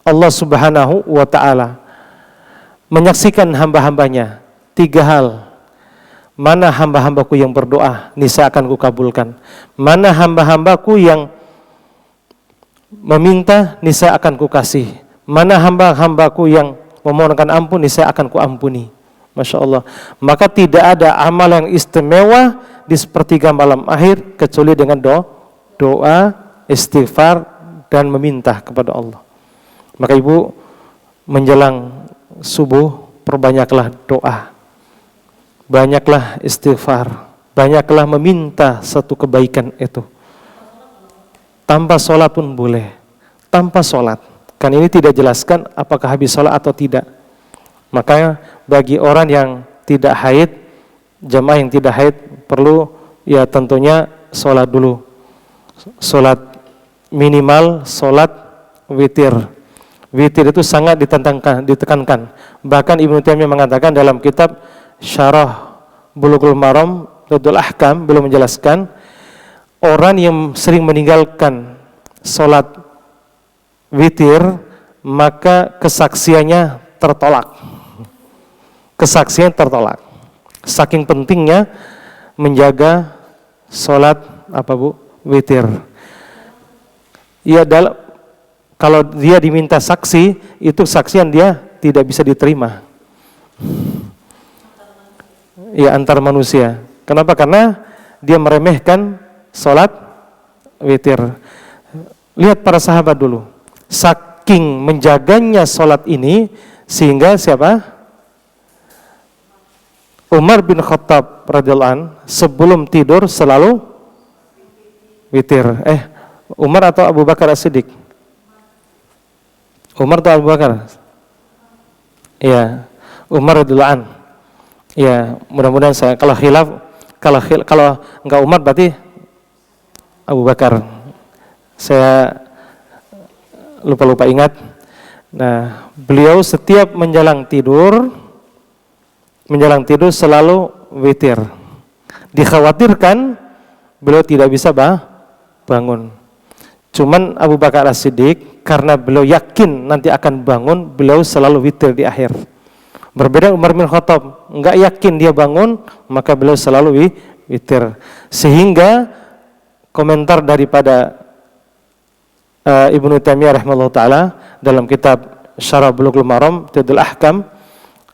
A: Allah Subhanahu wa ta'ala menyaksikan hamba-hambanya. 3 hal. Mana hamba-hambaku yang berdoa, niscaya akan kukabulkan. Mana hamba-hambaku yang meminta, niscaya akan kukasih. Mana hamba-hambaku yang memohonkan ampun, niscaya akan kuampuni. Masya Allah. Maka tidak ada amal yang istimewa di sepertiga malam akhir kecuali dengan doa, istighfar dan meminta kepada Allah. Maka ibu menjelang subuh perbanyaklah doa, banyaklah istighfar, banyaklah meminta satu kebaikan itu. Tanpa sholat pun boleh, tanpa sholat. Kan ini tidak jelaskan apakah habis sholat atau tidak. Makanya bagi orang yang tidak haid, jamaah yang tidak haid perlu ya tentunya sholat dulu. Sholat minimal, sholat witir. Witir itu sangat ditekankan. Bahkan Ibnu Taimiyah mengatakan dalam kitab Syarah Bulughul Maram Radul Ahkam belum menjelaskan orang yang sering meninggalkan sholat witir maka kesaksiannya tertolak. Kesaksian tertolak. Saking pentingnya menjaga sholat apa Bu? Witir. Ya kalau dia diminta saksi, itu saksian dia tidak bisa diterima. Ya, antar manusia. Kenapa? Karena dia meremehkan sholat witir. Lihat para sahabat dulu, saking menjaganya sholat ini, sehingga siapa? Umar bin Khattab radhiyallahu an sebelum tidur selalu witir. Umar atau Abu Bakar As-Siddiq? Umar atau Abu Bakar? Ya, Umar radhiyallahu an. Ya, mudah-mudahan saya kalau enggak Umar berarti Abu Bakar. Saya lupa ingat. Nah, beliau setiap menjelang tidur selalu witir. Dikhawatirkan beliau tidak bisa bangun. Cuman Abu Bakar As-Siddiq karena beliau yakin nanti akan bangun, beliau selalu witir di akhir. Berbeda Umar bin Khattab, enggak yakin dia bangun, maka beliau selalu witir. Sehingga komentar daripada Ibnu Taimiyah rahimahullah taala dalam kitab Syarah Bulughul Maram Tadul Ahkam,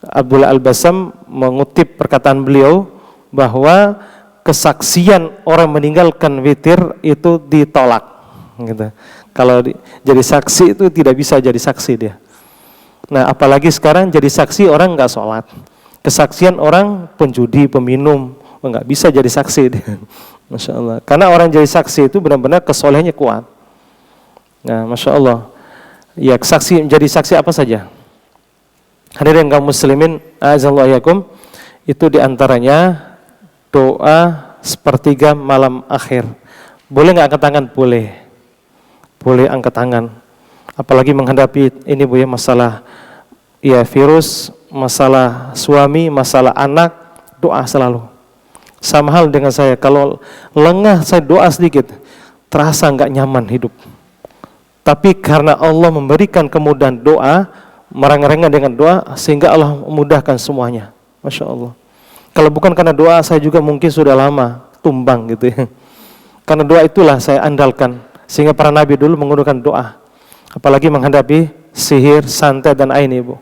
A: Abdullah Al-Basam mengutip perkataan beliau bahwa kesaksian orang meninggalkan witir itu ditolak gitu. Kalau jadi saksi itu tidak bisa jadi saksi dia. Nah, apalagi sekarang jadi saksi orang nggak sholat, kesaksian orang penjudi, peminum, nggak bisa jadi saksi dia. Masya Allah. Karena orang jadi saksi itu benar-benar kesolehannya kuat. Nah, Masya Allah. Ya, jadi saksi apa saja? Hadirin kaum muslimin, azallahu yakum, itu diantaranya doa sepertiga malam akhir. Boleh nggak angkat tangan? Boleh. Boleh angkat tangan. Apalagi menghadapi ini Bu ya, masalah ya virus, masalah suami, masalah anak, doa selalu. Sama hal dengan saya, kalau lengah saya doa sedikit, terasa nggak nyaman hidup. Tapi karena Allah memberikan kemudahan doa, merengek-rengek dengan doa, sehingga Allah memudahkan semuanya. Masya Allah. Kalau bukan karena doa, saya juga mungkin sudah lama tumbang gitu ya. Karena doa itulah saya andalkan, sehingga para nabi dulu menggunakan doa. Apalagi menghadapi sihir, santet dan ain Ibu.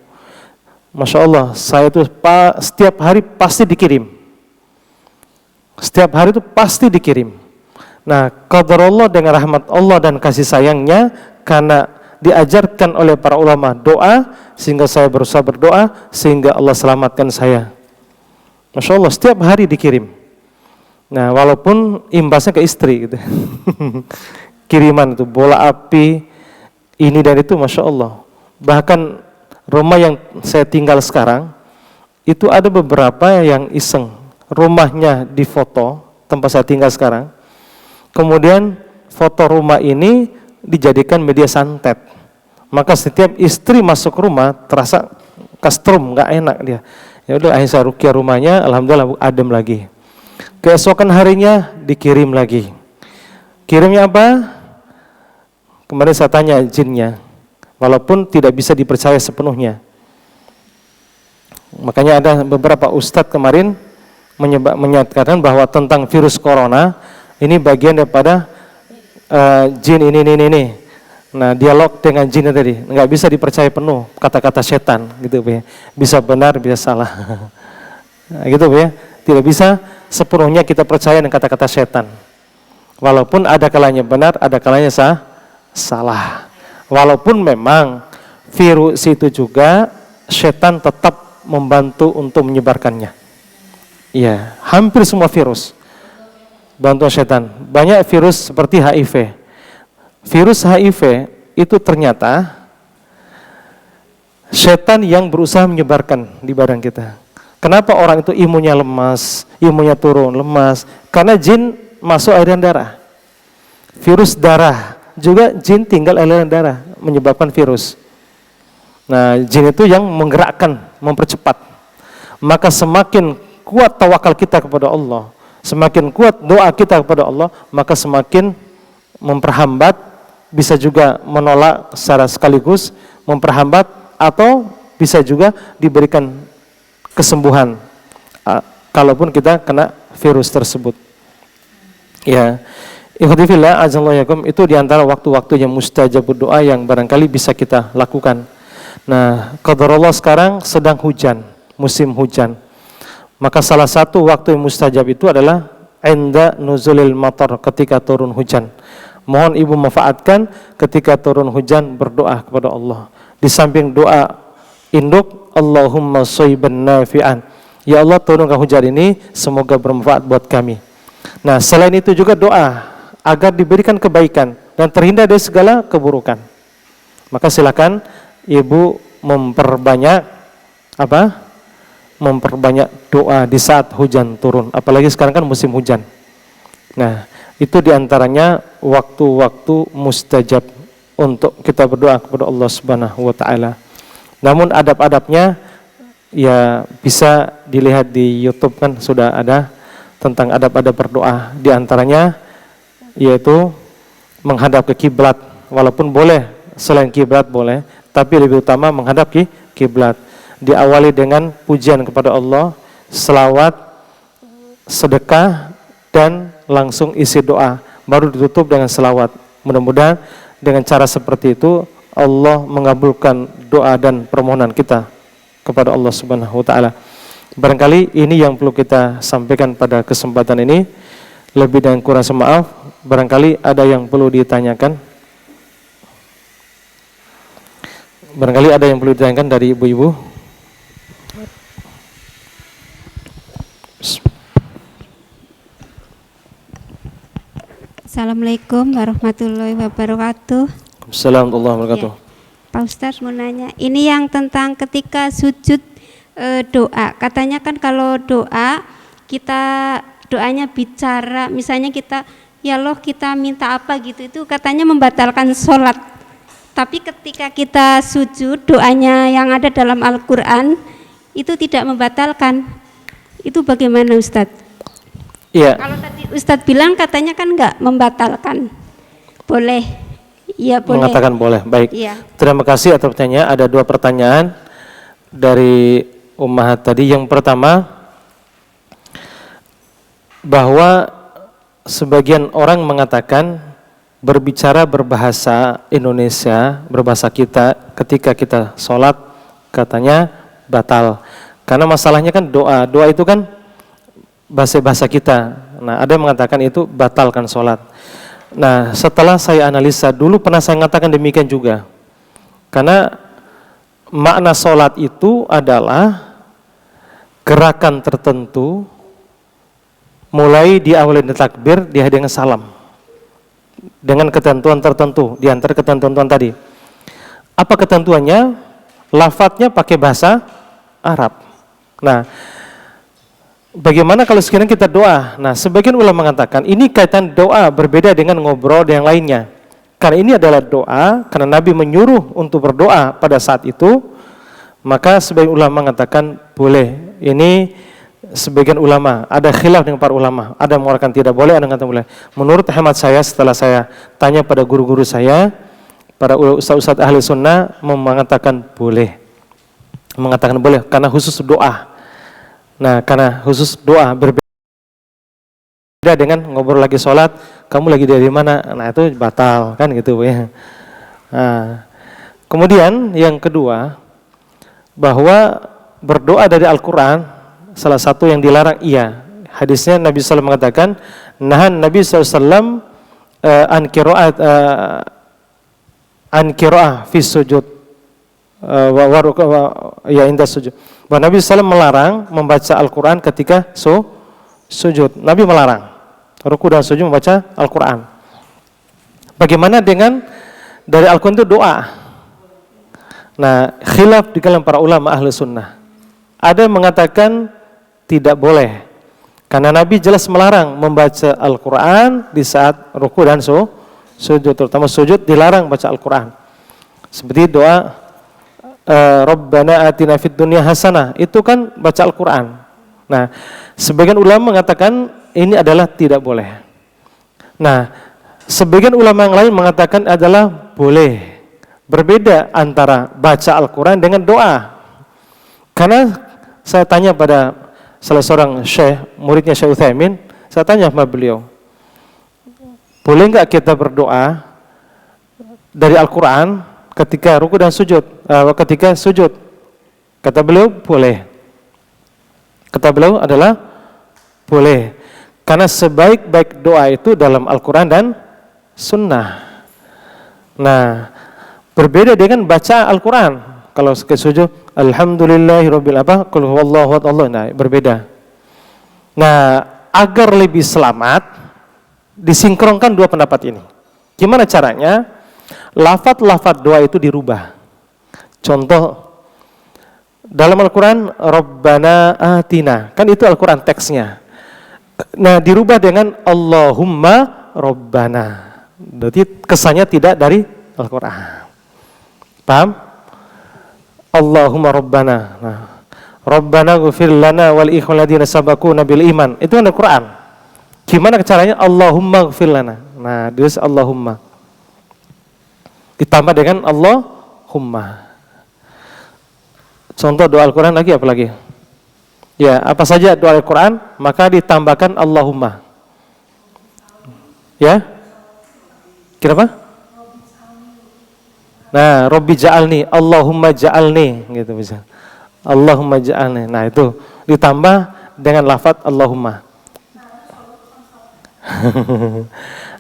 A: Masya Allah, saya itu setiap hari pasti dikirim. Setiap hari itu pasti dikirim. Nah, qadar Allah dengan rahmat Allah dan kasih sayangnya, karena diajarkan oleh para ulama doa, sehingga saya berusaha berdoa, sehingga Allah selamatkan saya. Masya Allah, setiap hari dikirim. Nah, walaupun imbasnya ke istri gitu. Kiriman itu, bola api, ini dan itu, Masya Allah. Bahkan rumah yang saya tinggal sekarang, itu ada beberapa yang iseng. Rumahnya difoto, tempat saya tinggal sekarang. Kemudian foto rumah ini dijadikan media santet. Maka setiap istri masuk rumah terasa kastrum, nggak enak dia. Ya udah, akhirnya saya ruqyah rumahnya, alhamdulillah adem lagi. Keesokan harinya dikirim lagi. Kirimnya apa? Kemarin saya tanya jinnya, walaupun tidak bisa dipercaya sepenuhnya. Makanya ada beberapa ustadz kemarin menyatakan bahwa tentang virus corona ini bagian daripada jin ini. Nah, dialog dengan jin tadi nggak bisa dipercaya penuh, kata-kata setan gitu ya. Bisa benar, bisa salah. Nah, gitu ya. Tidak bisa sepenuhnya kita percaya dengan kata-kata setan. Walaupun ada kalanya benar, ada kalanya salah. Walaupun memang virus itu juga setan tetap membantu untuk menyebarkannya. Iya, hampir semua virus bantuan setan. Banyak virus seperti HIV. Virus HIV itu ternyata setan yang berusaha menyebarkan di badan kita. Kenapa orang itu imunnya lemas, imunnya turun, lemas? Karena jin masuk aliran darah. Virus darah juga jin tinggal aliran darah, menyebabkan virus. Nah, jin itu yang menggerakkan, mempercepat. Maka semakin kuat tawakal kita kepada Allah, semakin kuat doa kita kepada Allah, maka semakin memperhambat, bisa juga menolak secara sekaligus, memperhambat, atau bisa juga diberikan kesembuhan kalaupun kita kena virus tersebut. Ya, ikhwati fillah, azallahu yakum, itu diantara waktu-waktu yang mustajab doa yang barangkali bisa kita lakukan. Nah, qadarullah sekarang sedang hujan, musim hujan. Maka salah satu waktu yang mustajab itu adalah inda nuzulil matar, ketika turun hujan. Mohon ibu manfaatkan ketika turun hujan berdoa kepada Allah. Di samping doa induk, Allahumma shayban nafi'an. Ya Allah, turunkan hujan ini semoga bermanfaat buat kami. Nah, selain itu juga doa agar diberikan kebaikan dan terhindar dari segala keburukan. Maka silakan ibu memperbanyak apa? Memperbanyak doa di saat hujan turun. Apalagi sekarang kan musim hujan. Nah, itu diantaranya waktu-waktu mustajab untuk kita berdoa kepada Allah Subhanahu wa taala. Namun adab-adabnya ya bisa dilihat di YouTube, kan sudah ada tentang adab-adab berdoa. Di antaranya yaitu menghadap ke kiblat, walaupun boleh selain kiblat boleh, tapi lebih utama menghadap ke kiblat. Diawali dengan pujian kepada Allah, selawat, sedekah, dan langsung isi doa, baru ditutup dengan selawat. Mudah-mudahan dengan cara seperti itu Allah mengabulkan doa dan permohonan kita kepada Allah Subhanahu wa taala. Barangkali ini yang perlu kita sampaikan pada kesempatan ini. Lebih dan kurang maaf. Barangkali ada yang perlu ditanyakan. Barangkali ada yang perlu ditanyakan dari ibu-ibu.
B: Assalamualaikum warahmatullahi wabarakatuh.
A: Assalamualaikum warahmatullahi wabarakatuh.
B: Ya, Pak Ustadz mau nanya, ini yang tentang ketika sujud doa. Katanya kan kalau doa kita doanya bicara, misalnya kita ya Allah kita minta apa gitu, itu katanya membatalkan sholat. Tapi ketika kita sujud doanya yang ada dalam Al-Quran itu tidak membatalkan. Itu bagaimana Ustadz?
A: Iya.
B: Kalau tadi Ustadz bilang katanya kan enggak membatalkan. Boleh. Iya boleh.
A: Mengatakan boleh. Baik.
B: Iya.
A: Terima kasih atas pertanyaan. Ada dua pertanyaan dari Ummahat tadi. Yang pertama, bahwa sebagian orang mengatakan berbicara berbahasa Indonesia, berbahasa kita ketika kita sholat katanya batal. Karena masalahnya kan doa itu kan bahasa kita. Nah, ada yang mengatakan itu batalkan sholat. Nah, setelah saya analisa, dulu pernah saya mengatakan demikian juga. Karena makna sholat itu adalah gerakan tertentu, mulai diawali dengan takbir, diakhiri dengan salam, dengan ketentuan tertentu. Di antara ketentuan tadi, apa ketentuannya? Lafadznya pakai bahasa Arab. Nah, bagaimana kalau sekiranya kita doa? Nah, sebagian ulama mengatakan ini kaitan doa berbeda dengan ngobrol dan yang lainnya. Karena ini adalah doa, karena Nabi menyuruh untuk berdoa pada saat itu, maka sebagian ulama mengatakan boleh. Ini sebagian ulama, ada khilaf dengan para ulama. Ada yang mengatakan tidak boleh, ada yang mengatakan boleh. Menurut hemat saya, setelah saya tanya pada guru-guru saya, para ustaz-ustaz ahli sunnah mengatakan boleh. Mengatakan boleh, karena khusus doa. Nah, karena khusus doa berbeda dengan ngobrol lagi sholat, kamu lagi dari mana? Nah, itu batal, kan gitu ya. Nah, kemudian yang kedua, bahwa berdoa dari Al-Quran, salah satu yang dilarang, iya. Hadisnya Nabi SAW mengatakan, nahan Nabi SAW an qira'ah fi sujud, ya indah sujud. Bahwa Nabi SAW melarang membaca Al-Quran ketika sujud. Nabi melarang ruku dan sujud membaca Al-Quran. Bagaimana dengan dari Al-Quran itu doa? Nah, khilaf di kalangan para ulama ahli sunnah. Ada yang mengatakan tidak boleh, karena Nabi jelas melarang membaca Al-Quran di saat ruku dan sujud. Terutama sujud dilarang baca Al-Quran. Seperti doa Rabbana atina fid dunya hasanah, itu kan baca Al-Quran. Nah, sebagian ulama mengatakan ini adalah tidak boleh. Nah, sebagian ulama yang lain mengatakan adalah boleh. Berbeda antara baca Al-Quran dengan doa. Karena saya tanya pada salah seorang syekh, muridnya Syekh Utsaimin, saya tanya sama beliau, boleh enggak kita berdoa dari Al-Quran ketika ruku dan sujud, ketika sujud. Kata beliau boleh. Kata beliau adalah boleh. Karena sebaik-baik doa itu dalam Al-Quran dan Sunnah. Nah, berbeda dengan baca Al-Quran. Kalau sujud, Alhamdulillahirabbil qul huwallahu ahad, nah berbeda. Nah, agar lebih selamat, disinkronkan dua pendapat ini. Gimana caranya? Lafaz-lafaz doa itu dirubah. Contoh, dalam Al-Quran, Rabbana atina, kan itu Al-Quran teksnya. Nah, dirubah dengan Allahumma Rabbana. Berarti kesannya tidak dari Al-Quran. Paham? Allahumma Rabbana. Nah, Rabbana ghfir lana wal ikhwanil ladzina sabaquna bil iman. Itu kan Al-Quran. Gimana caranya? Allahumma ghfir lana. Nah, terus Allahumma ditambah dengan Allahumma. Contoh doa Al-Quran lagi apa lagi? Ya, apa saja doa Al-Quran maka ditambahkan Allahumma. Ya? Kenapa? Nah, Robbi ja'alni, Allahumma ja'alni, gitu bisa. Allahumma ja'alni. Nah, itu ditambah dengan lafaz Allahumma.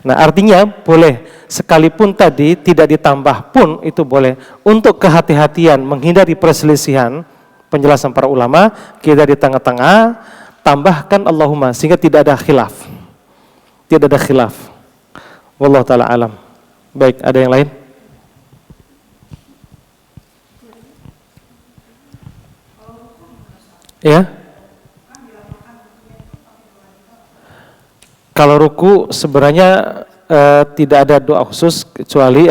A: Nah, artinya boleh, sekalipun tadi tidak ditambah pun itu boleh. Untuk kehati-hatian menghindari perselisihan, penjelasan para ulama, kita di tengah-tengah tambahkan Allahumma sehingga tidak ada khilaf. Tidak ada khilaf. Wallahu taala alam. Baik, ada yang lain? Ya. Kalau ruku sebenarnya tidak ada doa khusus kecuali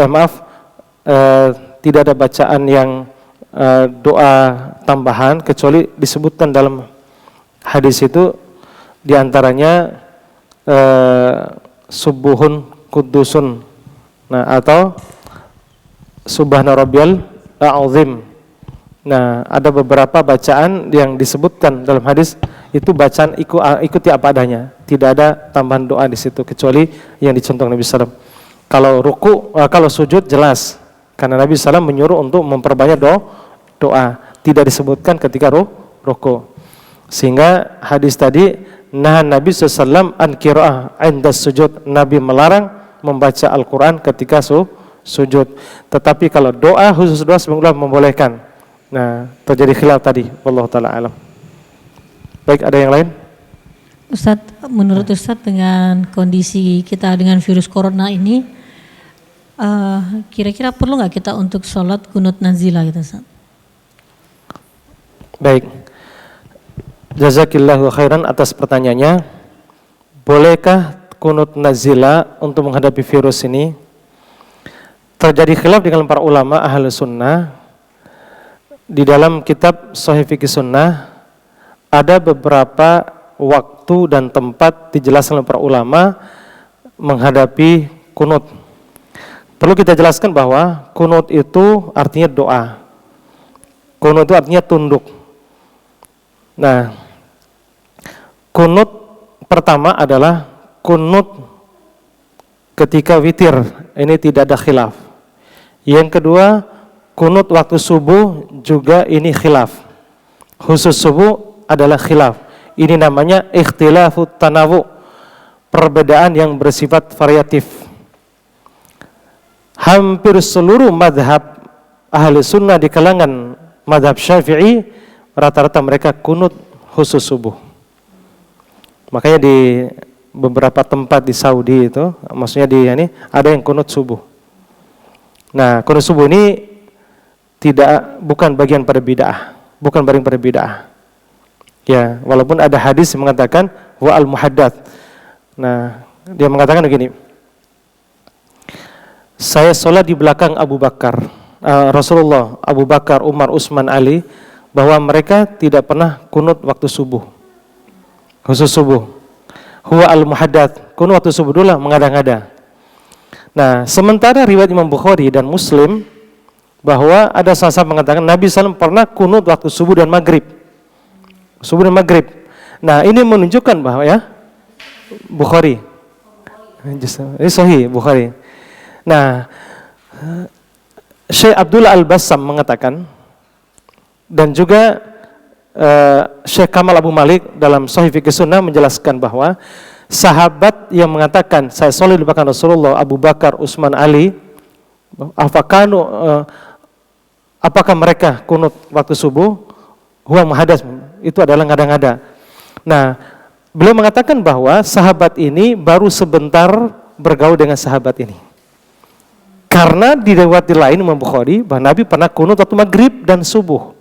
A: tidak ada bacaan yang doa tambahan kecuali disebutkan dalam hadis itu diantaranya subuhun kudusun, nah atau subhana rabbiyal a'zim. Nah, ada beberapa bacaan yang disebutkan dalam hadis itu bacaan ikuti apa adanya, tidak ada tambahan doa di situ kecuali yang dicontohkan Nabi SAW. Kalau ruku, kalau sujud jelas karena Nabi SAW menyuruh untuk memperbanyak doa, tidak disebutkan ketika ruku. Sehingga hadis tadi Nabi SAW an qiraah 'inda sujud, Nabi melarang membaca Al-Quran ketika sujud. Tetapi kalau doa, khusus doa sebelum membolehkan. Nah, terjadi khilaf tadi. Wallahu taala alam. Baik, ada yang lain?
C: Ustadz, menurut Ustadz dengan kondisi kita dengan virus corona ini, kira-kira perlu nggak kita untuk sholat kunut nazilah gitu Ustadz?
A: Baik, jazakillahu khairan atas pertanyaannya. Bolehkah kunut nazilah untuk menghadapi virus ini? Terjadi khilaf dengan para ulama ahli sunnah. Di dalam kitab Sahih Fiqh Sunnah ada beberapa waktu dan tempat dijelaskan oleh para ulama menghadapi kunut. Perlu kita jelaskan bahwa kunut itu artinya doa. Kunut itu artinya tunduk. Nah, kunut pertama adalah kunut ketika witir, ini tidak ada khilaf. Yang kedua, kunut waktu subuh juga ini khilaf. Khusus subuh adalah khilaf. Ini namanya ikhtilafut tanawu, perbedaan yang bersifat variatif. Hampir seluruh madhab ahli sunnah di kalangan madhab syafi'i, rata-rata mereka kunut khusus subuh. Makanya di beberapa tempat di Saudi itu, maksudnya ada yang kunut subuh. Nah, kunut subuh ini bukan bagian pada bid'ah, bukan bagian pada bid'ah. Ya, walaupun ada hadis yang mengatakan wa al-muhaddats. Nah, dia mengatakan begini. Saya sholat di belakang Abu Bakar, Rasulullah, Abu Bakar, Umar, Utsman, Ali, bahwa mereka tidak pernah kunut waktu subuh. Khusus subuh. Huwa al-muhaddats, kunut waktu subuh dulu mengada-ngada. Nah, sementara riwayat Imam Bukhari dan Muslim bahwa ada sahabat mengatakan Nabi SAW pernah kunut waktu subuh dan maghrib. Subuh dan maghrib. Nah, ini menunjukkan bahwa ya Bukhari. Ini sahih Bukhari. Nah, Syekh Abdullah Al-Bassam mengatakan, dan juga Syekh Kamal Abu Malik dalam Sahih Fiqh Sunnah menjelaskan bahwa sahabat yang mengatakan saya soleh di belakang Rasulullah, Abu Bakar, Utsman, Ali, apakah mereka kunut waktu subuh? Huwa muhadas, itu adalah ngada-ngada. Nah, beliau mengatakan bahwa sahabat ini baru sebentar bergaul dengan sahabat ini. Karena di riwayat lain Imam Bukhari bahwa Nabi pernah kunut waktu maghrib dan subuh.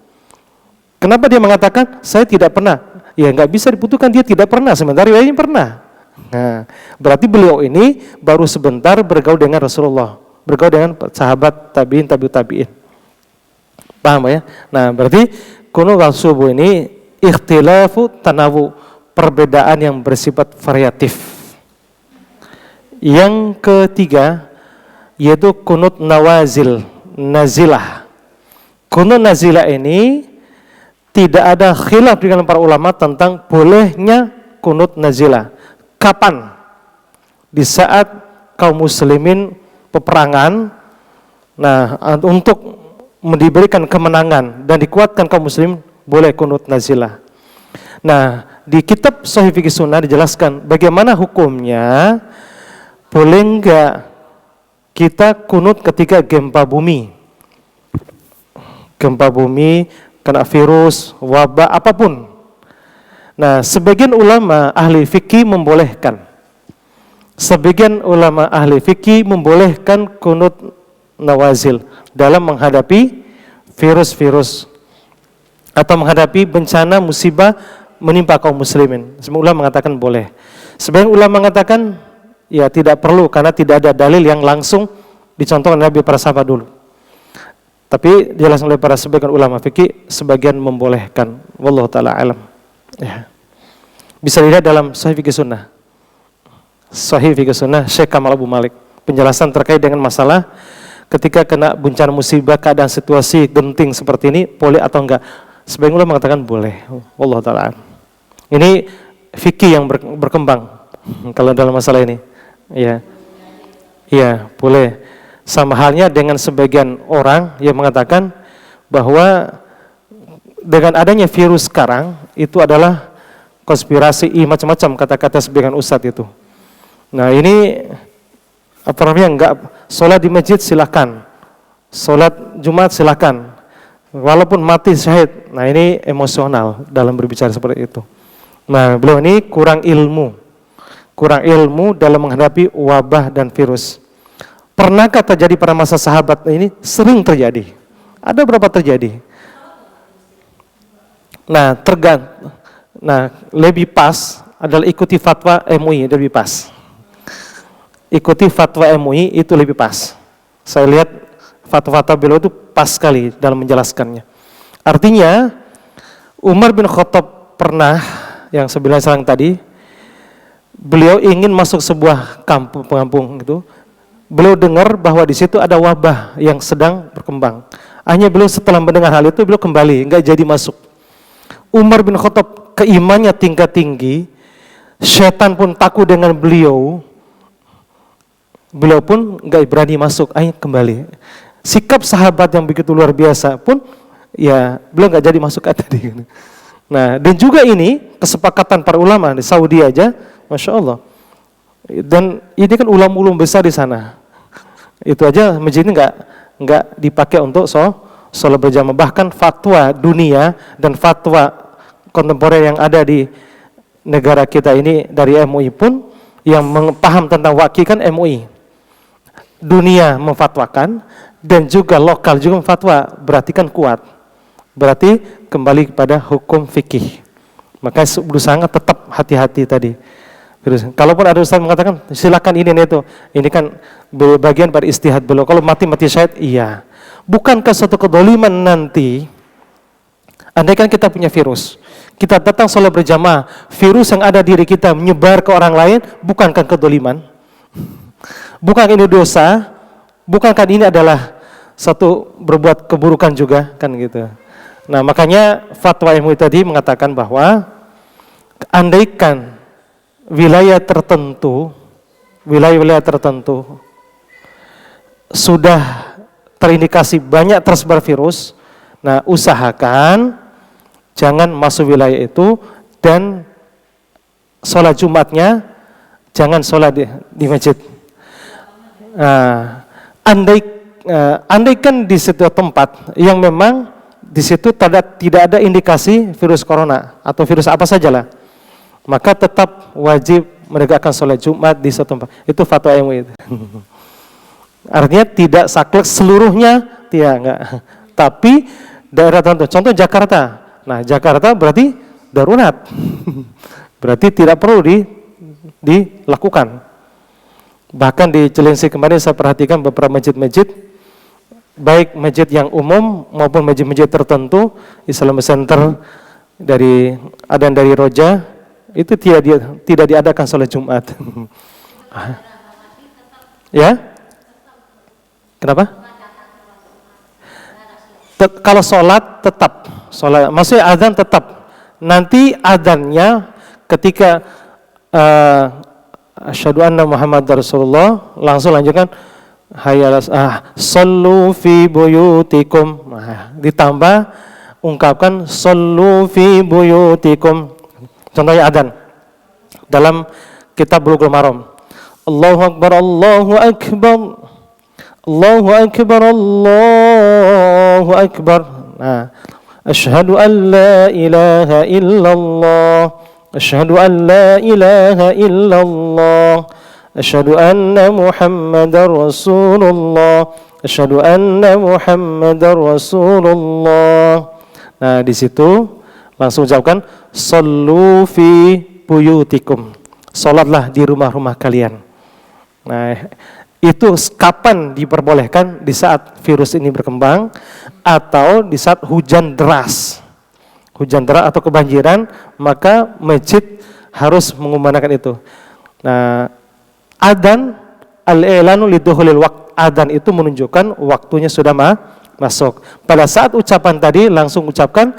A: Kenapa dia mengatakan saya tidak pernah? Ya nggak bisa dibutuhkan, dia tidak pernah, sementara riwayatnya pernah. Nah, berarti beliau ini baru sebentar bergaul dengan Rasulullah, bergaul dengan sahabat tabiin, tabiut tabiin. Paham ya? Nah, berarti kunut waktu subuh ini ikhtilafu tanawu, perbedaan yang bersifat variatif. Yang ketiga yaitu kunut nawazil, nazilah. Kunut nazilah ini tidak ada khilaf di kalangan para ulama tentang bolehnya kunut nazilah. Kapan? Di saat kaum muslimin peperangan, nah untuk diberikan kemenangan dan dikuatkan kaum muslim, boleh kunut nazilah. Nah, di kitab Sahih Fiqh Sunnah dijelaskan bagaimana hukumnya. Boleh enggak kita kunut ketika gempa bumi, kena virus, wabah, apapun. Nah, sebagian ulama ahli fikih membolehkan. Sebagian ulama ahli fikih membolehkan kunut nawazil dalam menghadapi virus-virus atau menghadapi bencana musibah menimpa kaum muslimin. Semua ulama mengatakan boleh. Sebagian ulama mengatakan ya tidak perlu karena tidak ada dalil yang langsung dicontohkan Nabi para sahabat dulu. Tapi dijelaskan oleh para sebagian ulama fikih, sebagian membolehkan. Wallahu taala alam. Ya. Bisa dilihat dalam Sahih Fiqh Sunnah. Sahih Fiqh Sunnah Syekh Kamal Abu Malik, penjelasan terkait dengan masalah ketika kena bencana musibah, keadaan situasi genting seperti ini, boleh atau enggak. Sebagian ulama mengatakan boleh. Wallahu taala alam. Ini fikih yang berkembang kalau dalam masalah ini. Ya. Iya, boleh. Sama halnya dengan sebagian orang yang mengatakan bahwa dengan adanya virus sekarang itu adalah konspirasi macam-macam kata-kata sebagian ustadz itu. Nah, ini apa namanya, enggak, sholat di masjid silakan, sholat Jumat silakan, walaupun mati syahid. Nah, ini emosional dalam berbicara seperti itu. Nah, beliau ini kurang ilmu dalam menghadapi wabah dan virus. Pernahkah terjadi pada masa sahabat ini? Sering terjadi. Ada berapa terjadi? Nah, lebih pas adalah ikuti fatwa MUI, lebih pas. Ikuti fatwa MUI itu lebih pas. Saya lihat fatwa-fatwa beliau itu pas sekali dalam menjelaskannya. Artinya, Umar bin Khattab pernah, yang sebelah serang tadi, beliau ingin masuk sebuah kampung gitu. Beliau dengar bahwa di situ ada wabah yang sedang berkembang. Hanya beliau setelah mendengar hal itu, beliau kembali, enggak jadi masuk. Umar bin Khattab keimannya tingkat tinggi, setan pun takut dengan beliau. Beliau pun enggak berani masuk, ayo kembali. Sikap sahabat yang begitu luar biasa pun, ya beliau enggak jadi masuk tadi. Nah, dan juga ini kesepakatan para ulama di Saudi aja, Masya Allah. Dan ini kan ulama-ulama besar di sana. Itu aja masjid ini enggak dipakai untuk sholat berjamaah. Bahkan fatwa dunia dan fatwa kontemporer yang ada di negara kita ini dari MUI pun, yang paham tentang waqi kan MUI. Dunia memfatwakan dan juga lokal juga memfatwa, berarti kan kuat. Berarti kembali kepada hukum fikih. Maka sangat tetap hati-hati tadi. Terus, kalaupun ada ustaz mengatakan silakan ini dan itu, ini kan bagian pada istihad beliau. Kalau mati syahid, iya. Bukankah suatu kedoliman nanti, andaikan kita punya virus, kita datang sholat berjamaah, virus yang ada di diri kita menyebar ke orang lain, bukankah kedoliman? Bukankah ini dosa? Bukankah ini adalah satu berbuat keburukan juga, kan gitu. Nah, makanya fatwa MUI tadi mengatakan bahwa andaikan wilayah tertentu sudah terindikasi banyak tersebar virus, nah usahakan jangan masuk wilayah itu dan sholat Jumatnya jangan sholat di masjid. Nah, andaikan di setiap tempat yang memang di situ tidak ada indikasi virus corona atau virus apa sajalah, maka tetap wajib menegakkan sholat Jumat di satu tempat. Itu fatwa MUI. Artinya tidak saklek seluruhnya, enggak. Tapi daerah tertentu, contoh Jakarta. Nah, Jakarta berarti darurat. Berarti tidak perlu dilakukan. Bahkan di Cilengsi kemarin saya perhatikan beberapa masjid-masjid, baik masjid yang umum maupun masjid-masjid tertentu, Islamic Center dari Roja, itu tidak diadakan sholat Jumat. Ya? Kenapa? Kalau sholat tetap, maksudnya azan tetap. Nanti azannya ketika asyhadu anna Muhammadar Rasulullah, langsung lanjutkan hayya sallu fi buyutikum. Nah, ditambah ungkapkan sallu fi buyutikum. Contohnya adzan dalam kitab Bulughul Maram. Allahu akbar, Allahu akbar, Allahu akbar, Allahu akbar. Nah, asyhadu an la ilaha illallah, asyhadu an la ilaha illallah, asyhadu anna Muhammadar Rasulullah, asyhadu anna Muhammadar Rasulullah. Nah, di situ langsung ucapkan sallu fi buyutikum. Salatlah di rumah-rumah kalian. Nah, itu kapan diperbolehkan? Di saat virus ini berkembang atau di saat hujan deras. Hujan deras atau kebanjiran, maka masjid harus mengumandangkan itu. Nah, adzan al-i'lanu lidukhulil waqt. Adzan itu menunjukkan waktunya sudah masuk. Pada saat ucapan tadi langsung ucapkan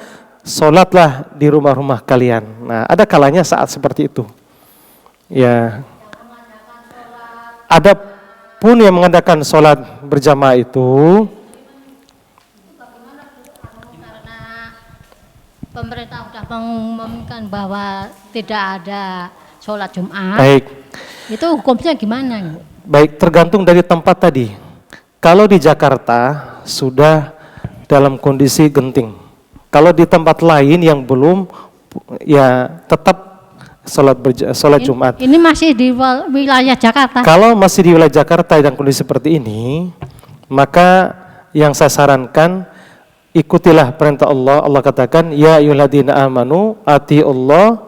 A: salatlah di rumah-rumah kalian. Nah, ada kalanya saat seperti itu. Ya. Ada pun yang mengadakan sholat berjamaah itu
D: karena pemerintah sudah mengumumkan bahwa tidak ada sholat Jumat.
A: Baik.
D: Itu hukumnya gimana?
A: Baik, tergantung dari tempat tadi. Kalau di Jakarta sudah dalam kondisi genting. Kalau di tempat lain yang belum, ya tetap sholat Jumat.
D: Ini masih di wilayah Jakarta.
A: Kalau masih di wilayah Jakarta dan kondisi seperti ini, maka yang saya sarankan ikutilah perintah Allah. Allah katakan, ya ayyuhalladzina amanu atiullah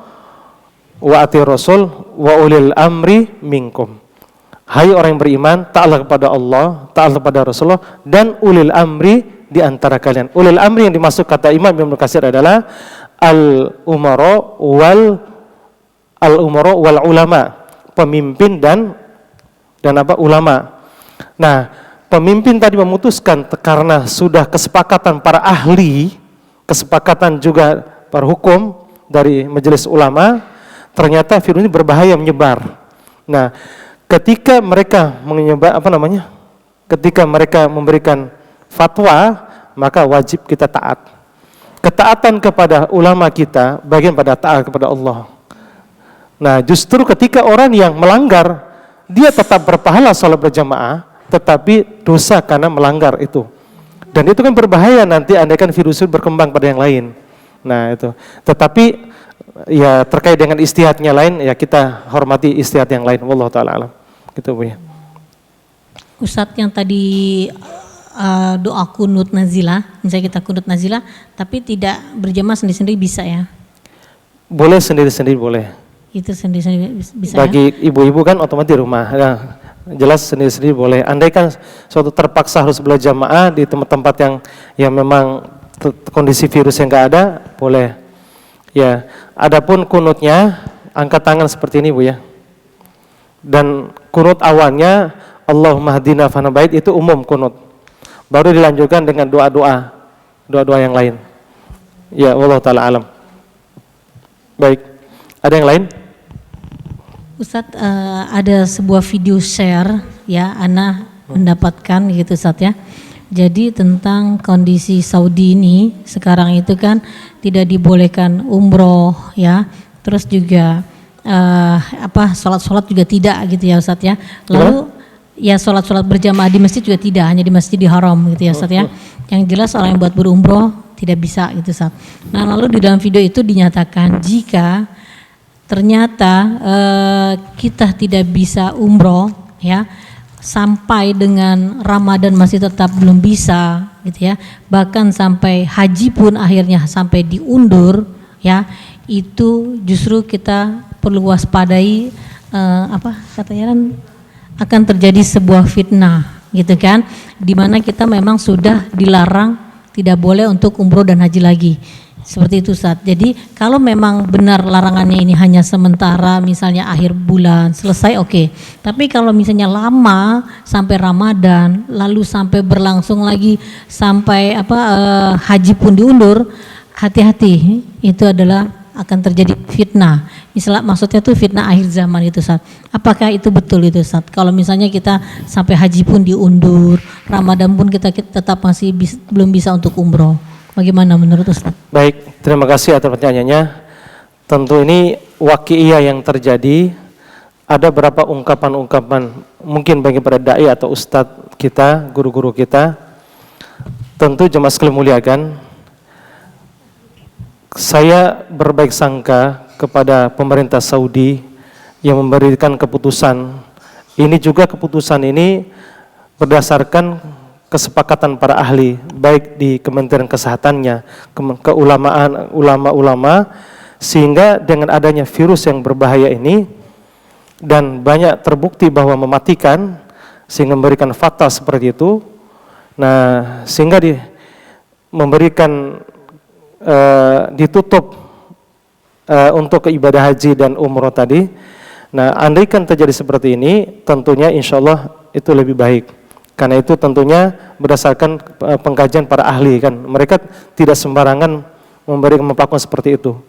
A: wa atiur rasul wa ulil amri minkum. Hai orang yang beriman, taatlah kepada Allah, taatlah kepada Rasulullah dan ulil amri di antara kalian. Ulil amri yang dimaksud kata Imam Ibnu Katsir adalah al-umara wal ulama, pemimpin dan ulama. Nah, pemimpin tadi memutuskan karena sudah kesepakatan para ahli, kesepakatan juga para hukum dari majelis ulama, ternyata virus ini berbahaya menyebar. Nah, ketika mereka ketika mereka memberikan fatwa, maka wajib kita taat. Ketaatan kepada ulama kita bagian pada taat kepada Allah. Nah, justru ketika orang yang melanggar, dia tetap berpahala sholat berjamaah, tetapi dosa karena melanggar itu. Dan itu kan berbahaya nanti andaikan virus itu berkembang pada yang lain. Nah, itu. Tetapi ya terkait dengan istihadnya lain, ya kita hormati istihad yang lain. Wallahu ta'ala alam. Gitu, Bu ya.
C: Ustadz yang tadi doa kunut nazilah, misalnya kita kunut nazilah, tapi tidak berjamaah sendiri-sendiri bisa ya?
A: Boleh sendiri-sendiri boleh.
C: Itu sendiri-sendiri bisa.
A: Bagi ibu-ibu kan otomatis di rumah. Ya, jelas sendiri-sendiri boleh. Andaikan suatu terpaksa harus berjamaah di tempat-tempat yang memang kondisi virus yang enggak ada, boleh. Ya, adapun kunutnya angkat tangan seperti ini, Bu ya. Dan kunut awalnya Allahumma hadina fana bait itu umum kunut. Baru dilanjutkan dengan doa-doa yang lain. Ya, wallahu taala alam. Baik. Ada yang lain?
C: Ustadz, ada sebuah video share ya, Ana mendapatkan gitu Ustadz ya. Jadi tentang kondisi Saudi ini sekarang itu kan tidak dibolehkan umroh ya, terus juga sholat-sholat juga tidak gitu ya Ustadz ya. Lalu ya sholat-sholat berjamaah di masjid juga tidak, hanya di Masjidil Haram gitu ya Ustadz ya. Yang jelas orang yang buat berumroh tidak bisa gitu Ustadz. Nah lalu di dalam video itu dinyatakan jika ternyata kita tidak bisa umroh ya, sampai dengan Ramadan masih tetap belum bisa gitu ya, bahkan sampai haji pun akhirnya sampai diundur ya, itu justru kita perlu waspadai katanya kan akan terjadi sebuah fitnah gitu kan, dimana kita memang sudah dilarang tidak boleh untuk umroh dan haji lagi. Seperti itu Ustaz. Jadi kalau memang benar larangannya ini hanya sementara, misalnya akhir bulan selesai oke. Tapi kalau misalnya lama sampai Ramadan, lalu sampai berlangsung lagi sampai haji pun diundur, hati-hati, itu adalah akan terjadi fitnah. Misalnya maksudnya tuh fitnah akhir zaman itu Ustaz. Apakah itu betul itu Ustaz? Kalau misalnya kita sampai haji pun diundur, Ramadan pun kita tetap masih belum bisa untuk umroh. Bagaimana menurut Ustaz?
A: Baik, terima kasih atas pertanyaannya. Tentu ini waqi'iyah yang terjadi. Ada beberapa ungkapan-ungkapan mungkin bagi para dai atau ustadz kita, guru-guru kita. Tentu jemaah sekalian muliakan, saya berbaik sangka kepada pemerintah Saudi yang memberikan keputusan. Ini juga keputusan ini berdasarkan kesepakatan para ahli, baik di Kementerian Kesehatannya, keulamaan, ulama-ulama, sehingga dengan adanya virus yang berbahaya ini dan banyak terbukti bahwa mematikan, sehingga memberikan fatal seperti itu. Nah, sehingga memberikan ditutup untuk ibadah haji dan umroh tadi. Nah, andaikan terjadi seperti ini, tentunya insya Allah itu lebih baik. Karena itu tentunya berdasarkan pengkajian para ahli kan, mereka tidak sembarangan melakukan seperti itu.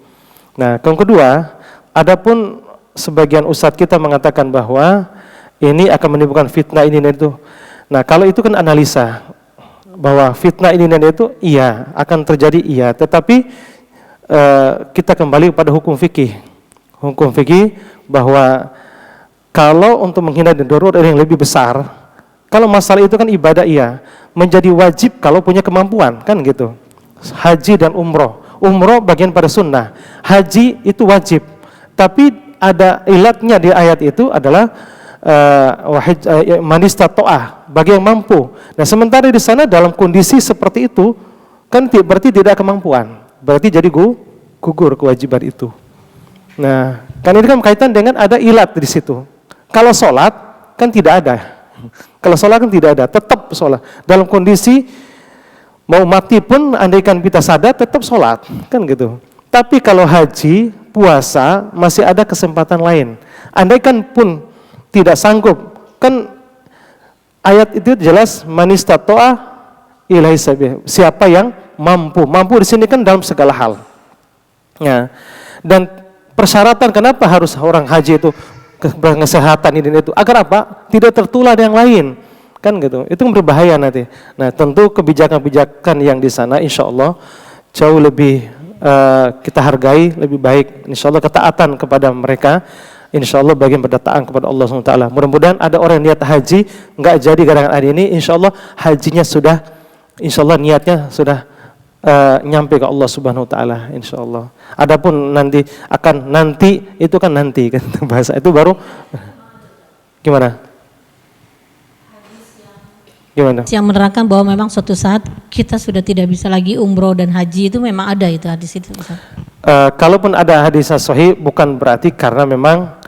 A: Nah, yang kedua, adapun sebagian ustadz kita mengatakan bahwa ini akan menimbulkan fitnah ini dan itu. Nah, kalau itu kan analisa bahwa fitnah ini dan itu iya akan terjadi iya, tetapi kita kembali pada hukum fikih. Hukum fikih bahwa kalau untuk menghindari darurat yang lebih besar, kalau masalah itu kan ibadah iya, menjadi wajib kalau punya kemampuan kan gitu. Haji dan umroh, umroh bagian pada sunnah, haji itu wajib. Tapi ada ilatnya di ayat itu adalah manistato'ah, bagi yang mampu. Nah sementara di sana dalam kondisi seperti itu kan berarti tidak kemampuan, berarti jadi gugur kewajiban itu. Nah kan ini kan berkaitan dengan ada ilat di situ. Kalau sholat kan tidak ada. Kalau sholat kan tidak ada, tetap sholat. Dalam kondisi mau mati pun, andaikan kita sadar, tetap sholat, kan gitu. Tapi kalau haji, puasa, masih ada kesempatan lain. Andaikan pun tidak sanggup, kan ayat itu jelas manistato'a ilaihi sabila. Siapa yang mampu? Mampu di sini kan dalam segala hal. Ya. Dan persyaratan kenapa harus orang haji itu kesehatan ini itu agar apa? Tidak tertular yang lain, kan gitu. Itu berbahaya nanti. Nah, tentu kebijakan-kebijakan yang di sana insya Allah jauh lebih kita hargai, lebih baik. Insya Allah ketaatan kepada mereka, insya Allah bagian berdataan kepada Allah SWT. Mudah-mudahan ada orang yang niat haji nggak jadi gara-gara hari ini, insya Allah hajinya sudah, insya Allah niatnya sudah nyampe ke Allah Subhanahu wa taala insyaallah. Adapun nanti itu kan nanti kan bahasa itu baru gimana?
C: Yang menerangkan bahwa memang suatu saat kita sudah tidak bisa lagi umroh dan haji, itu memang ada itu hadis itu.
A: Kalaupun ada hadis sahih bukan berarti karena memang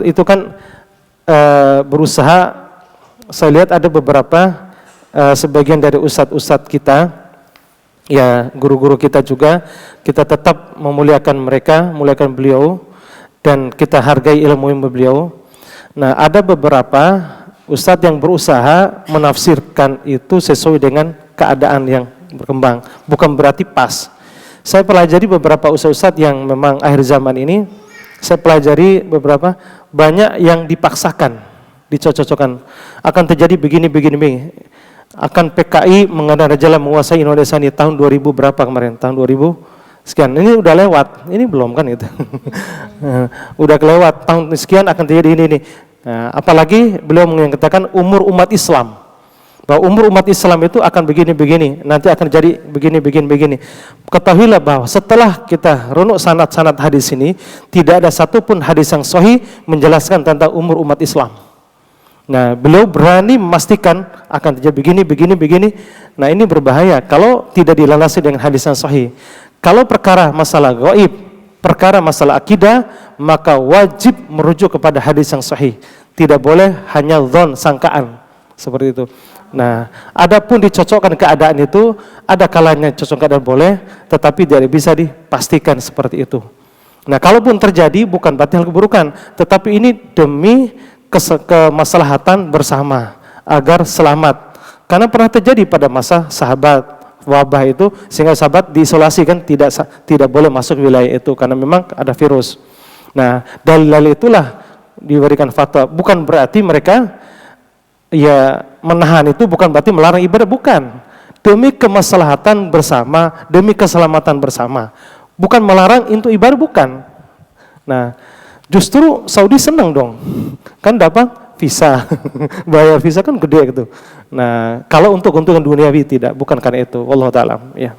A: itu kan berusaha. Saya lihat ada beberapa sebagian dari ustadz-ustadz kita, ya guru-guru kita juga, kita tetap memuliakan mereka, memuliakan beliau, dan kita hargai ilmu beliau. Nah ada beberapa ustadz yang berusaha menafsirkan itu sesuai dengan keadaan yang berkembang, bukan berarti pas. Saya pelajari beberapa ustadz yang memang akhir zaman ini, saya pelajari beberapa, banyak yang dipaksakan, dicocokkan, akan terjadi begini. akan PKI mengada-ngada menguasai Indonesia ini tahun 2000 berapa kemarin? Tahun 2000 sekian. Ini udah lewat, ini belum kan itu. Udah kelewat tahun sekian akan terjadi ini. Nah, apalagi beliau mengatakan umur umat Islam. Bahwa umur umat Islam itu akan begini-begini, nanti akan jadi begini-begini. Ketahuilah bahwa setelah kita runuk sanad-sanad hadis ini, tidak ada satupun hadis yang sahih menjelaskan tentang umur umat Islam. Nah, beliau berani memastikan akan terjadi begini. Nah, ini berbahaya kalau tidak dilandasi dengan hadis yang sahih. Kalau perkara masalah gaib, perkara masalah akidah, maka wajib merujuk kepada hadis yang sahih. Tidak boleh hanya dzon, sangkaan, seperti itu. Nah, adapun dicocokkan keadaan itu, ada kalanya cocok keadaan boleh, tetapi tidak bisa dipastikan seperti itu. Nah, kalaupun terjadi bukan berarti hal keburukan, tetapi ini demi kemaslahatan bersama agar selamat. Karena pernah terjadi pada masa sahabat wabah itu, sehingga sahabat diisolasi kan, tidak boleh masuk wilayah itu karena memang ada virus. Nah, dalil itulah diberikan fatwa. Bukan berarti mereka ya menahan itu bukan berarti melarang ibadah, bukan. Demi kemaslahatan bersama, demi keselamatan bersama. Bukan melarang untuk ibadah, bukan. Nah, justru Saudi senang dong. Kan dapat visa. Bayar visa kan gede gitu. Nah, kalau untuk keuntungan duniawi tidak, bukan karena itu. Wallahu ta'ala, ya.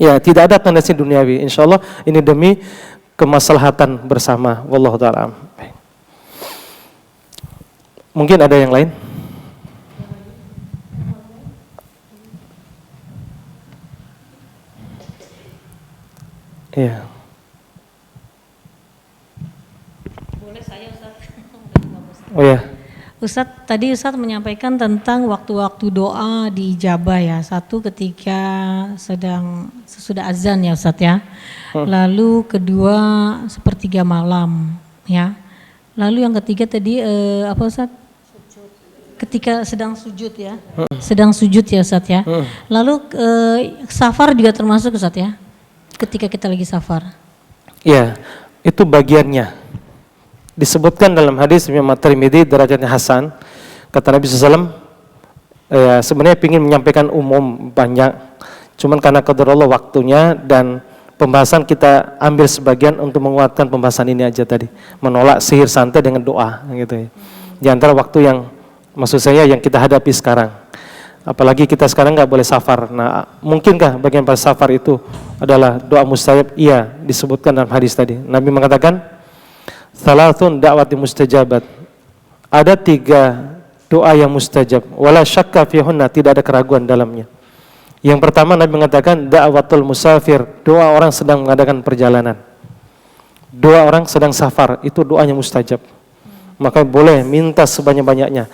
A: Ya, tidak ada tendensi duniawi. Insyaallah ini demi kemaslahatan bersama. Wallahu ta'ala. Mungkin ada yang lain? Iya.
C: Boleh saya, Ustaz?
A: Oh ya.
C: Ustadz, tadi Ustadz menyampaikan tentang waktu-waktu doa diijabah ya. Satu ketika sesudah azan ya Ustadz ya. Lalu kedua sepertiga malam ya. Lalu yang ketiga tadi apa Ustadz? Ketika sedang sujud ya. Sedang sujud ya Ustadz ya. Lalu safar juga termasuk Ustadz ya. Ketika kita lagi safar.
A: Ya, itu bagiannya. Disebutkan dalam hadis Imam Tirmidzi derajatnya hasan, kata Nabi SAW, ya sebenarnya ingin menyampaikan umum banyak, cuman karena qadarullah waktunya dan pembahasan kita ambil sebagian untuk menguatkan pembahasan ini aja tadi, menolak sihir santet dengan doa gitu ya. Di antara waktu yang maksud saya yang kita hadapi sekarang, apalagi kita sekarang nggak boleh safar. Nah, mungkinkah bagian pas safar itu adalah doa mustajab? Iya, disebutkan dalam hadis tadi. Nabi mengatakan, Thalathun da'wati mustajabat. Ada 3 doa yang mustajab. Wala syakka fihunna, tidak ada keraguan dalamnya. Yang pertama Nabi mengatakan da'watul musafir, doa orang sedang mengadakan perjalanan. Doa orang sedang safar, itu doanya mustajab. Maka boleh minta sebanyak-banyaknya.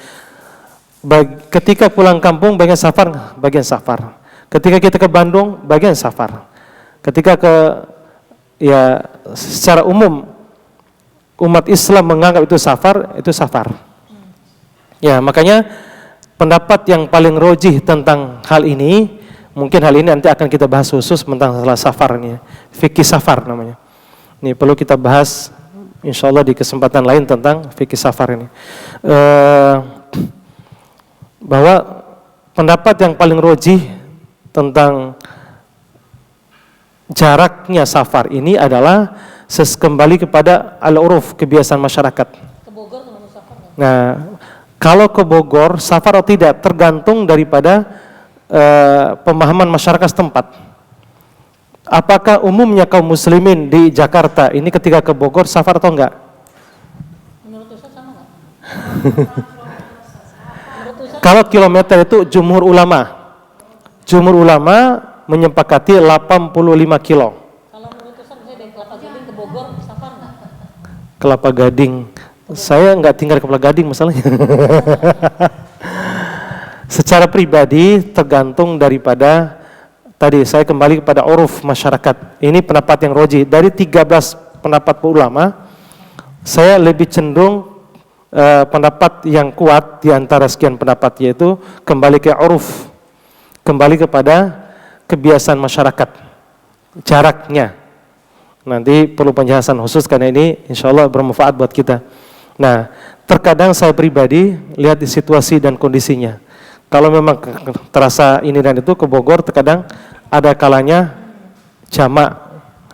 A: Ketika pulang kampung bagian safar. Ketika kita ke Bandung bagian safar. Ketika ya secara umum umat Islam menganggap itu safar. Ya, makanya pendapat yang paling rojih tentang hal ini, mungkin hal ini nanti akan kita bahas khusus tentang masalah safar ini, fikih safar namanya. Ini perlu kita bahas insyaallah di kesempatan lain tentang fikih safar ini. Bahwa pendapat yang paling rojih tentang jaraknya safar ini adalah kembali kepada al-uruf, kebiasaan masyarakat. Ke Bogor termasuk safar? Nah, kalau ke Bogor safar atau tidak tergantung daripada pemahaman masyarakat setempat. Apakah umumnya kaum muslimin di Jakarta ini ketika ke Bogor safar atau enggak? Menurut Ustaz sama enggak? Kalau kilometer itu jumhur ulama menyepakati 85 kilo. Kelapa Gading, saya nggak tinggal di Kelapa Gading masalahnya. Secara pribadi tergantung daripada tadi saya kembali kepada uruf masyarakat. Ini pendapat yang roji dari 13 pendapat ulama. Saya lebih cenderung pendapat yang kuat di antara sekian pendapat, yaitu kembali ke uruf, kembali kepada kebiasaan masyarakat, jaraknya. Nanti perlu penjelasan khusus karena ini insya Allah bermanfaat buat kita. Nah, terkadang saya pribadi lihat di situasi dan kondisinya. Kalau memang terasa ini dan itu ke Bogor, terkadang ada kalanya jamak,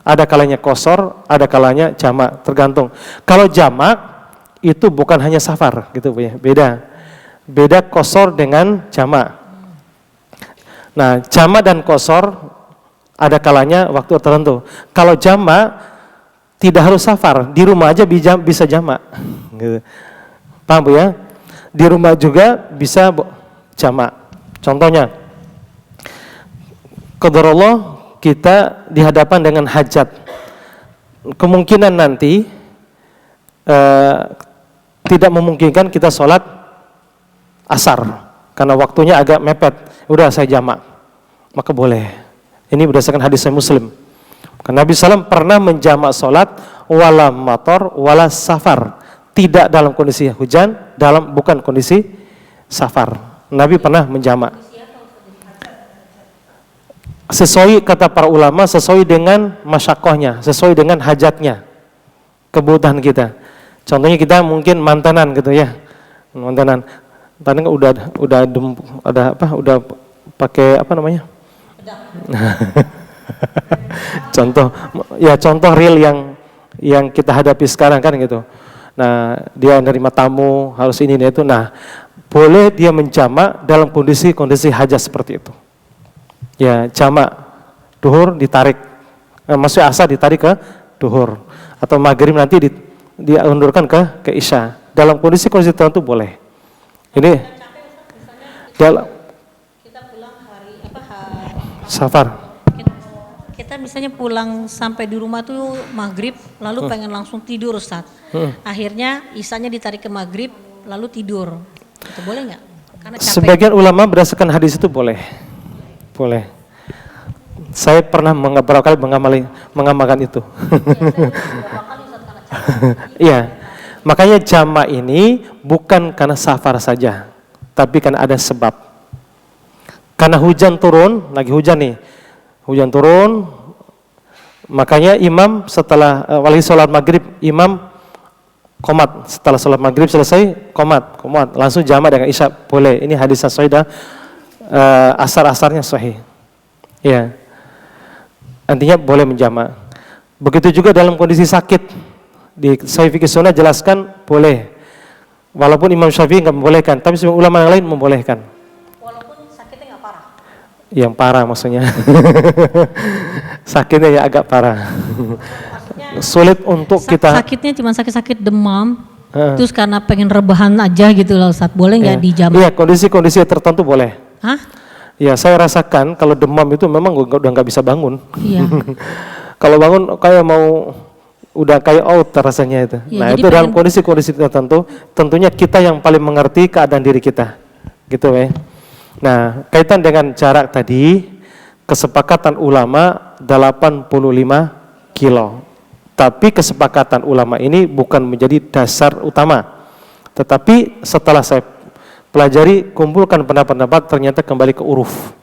A: ada kalanya qashar, ada kalanya jamak, tergantung. Kalau jamak itu bukan hanya safar gitu Bu ya, beda qashar dengan jamak. Nah, jamak dan qashar ada kalanya waktu tertentu. Kalau jamak tidak harus safar, di rumah aja bisa jamak. Gitu. Paham Bu ya? Di rumah juga bisa jamak. Contohnya, qadarullah kita dihadapan dengan hajat. Kemungkinan nanti tidak memungkinkan kita sholat asar karena waktunya agak mepet. Udah saya jamak, maka boleh. Ini berdasarkan hadis Sahih Muslim. Karena Nabi SAW pernah menjamak sholat wala mator wala safar. Tidak dalam kondisi hujan, bukan kondisi safar. Nabi pernah menjamak. Sesuai kata para ulama, sesuai dengan masyakohnya, sesuai dengan hajatnya, kebutuhan kita. Contohnya kita mungkin mantanan gitu ya, mantanan. Tadi udah pakai apa namanya? contoh real yang kita hadapi sekarang kan gitu. Nah, dia menerima tamu harus ini dan itu. Nah, boleh dia menjamak dalam kondisi hajat seperti itu. Ya, jamak duhur ditarik, maksudnya asar ditarik ke duhur, atau maghrib nanti diundurkan ke isya. Dalam kondisi tertentu boleh. Ini dalam
C: Kita pulang
A: safar.
C: Kita misalnya pulang sampai di rumah tuh maghrib, lalu pengen langsung tidur Ustaz. Akhirnya isanya ditarik ke maghrib, lalu tidur. Itu boleh nggak? Karena capek.
A: Sebagian ulama berdasarkan hadis itu boleh. Boleh. Saya pernah beberapa kali mengamalkan itu. Iya. Makanya jamak ini bukan karena safar saja, tapi karena ada sebab. Karena hujan turun, lagi hujan nih. Hujan turun, makanya imam setelah wali sholat maghrib, imam qomat. Setelah sholat maghrib selesai, qomat, langsung jamak dengan isya, boleh. Ini hadis sahih dah, asar-asarnya sahih. Ya, artinya boleh menjamak. Begitu juga dalam kondisi sakit, di Sahih Fiqh Sunnah jelaskan boleh. Walaupun Imam Syafi'i nggak membolehkan, tapi semua ulama yang lain membolehkan.
C: Walaupun sakitnya nggak parah.
A: Yang parah maksudnya, sakitnya ya agak parah. Sulit untuk kita.
C: Sakitnya cuma sakit-sakit demam, terus karena pengen rebahan aja gitu loh Ustaz. Boleh nggak dijamak?
A: Iya, kondisi-kondisi tertentu boleh.
C: Hah?
A: Ya, saya rasakan kalau demam itu memang udah nggak bisa bangun.
C: Iya.
A: Kalau bangun kayak udah kayak out rasanya itu.
C: Ya,
A: nah itu dalam kondisi-kondisi tertentu, tentunya kita yang paling mengerti keadaan diri kita, gitu ya. Nah, kaitan dengan jarak tadi, kesepakatan ulama 85 kilo. Tapi kesepakatan ulama ini bukan menjadi dasar utama. Tetapi setelah saya pelajari, kumpulkan pendapat-pendapat, ternyata kembali ke uruf.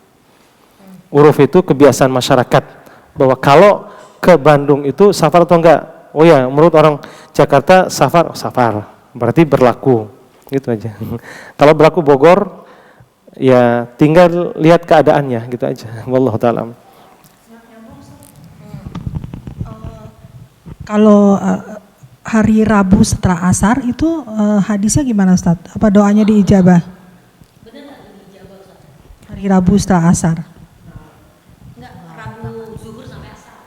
A: Uruf itu kebiasaan masyarakat, bahwa kalau ke Bandung itu safar atau enggak. Oh ya, menurut orang Jakarta safar, berarti berlaku, gitu aja. Kalau berlaku Bogor, ya tinggal lihat keadaannya, gitu aja. Wallahu ta'ala.
E: Kalau hari Rabu setelah asar itu hadisnya gimana Ustaz? Apa doanya diijabah?
C: Benar nggak diijabah Ustaz?
E: Hari Rabu setelah asar.
C: Enggak, Rabu zuhur sampai asar.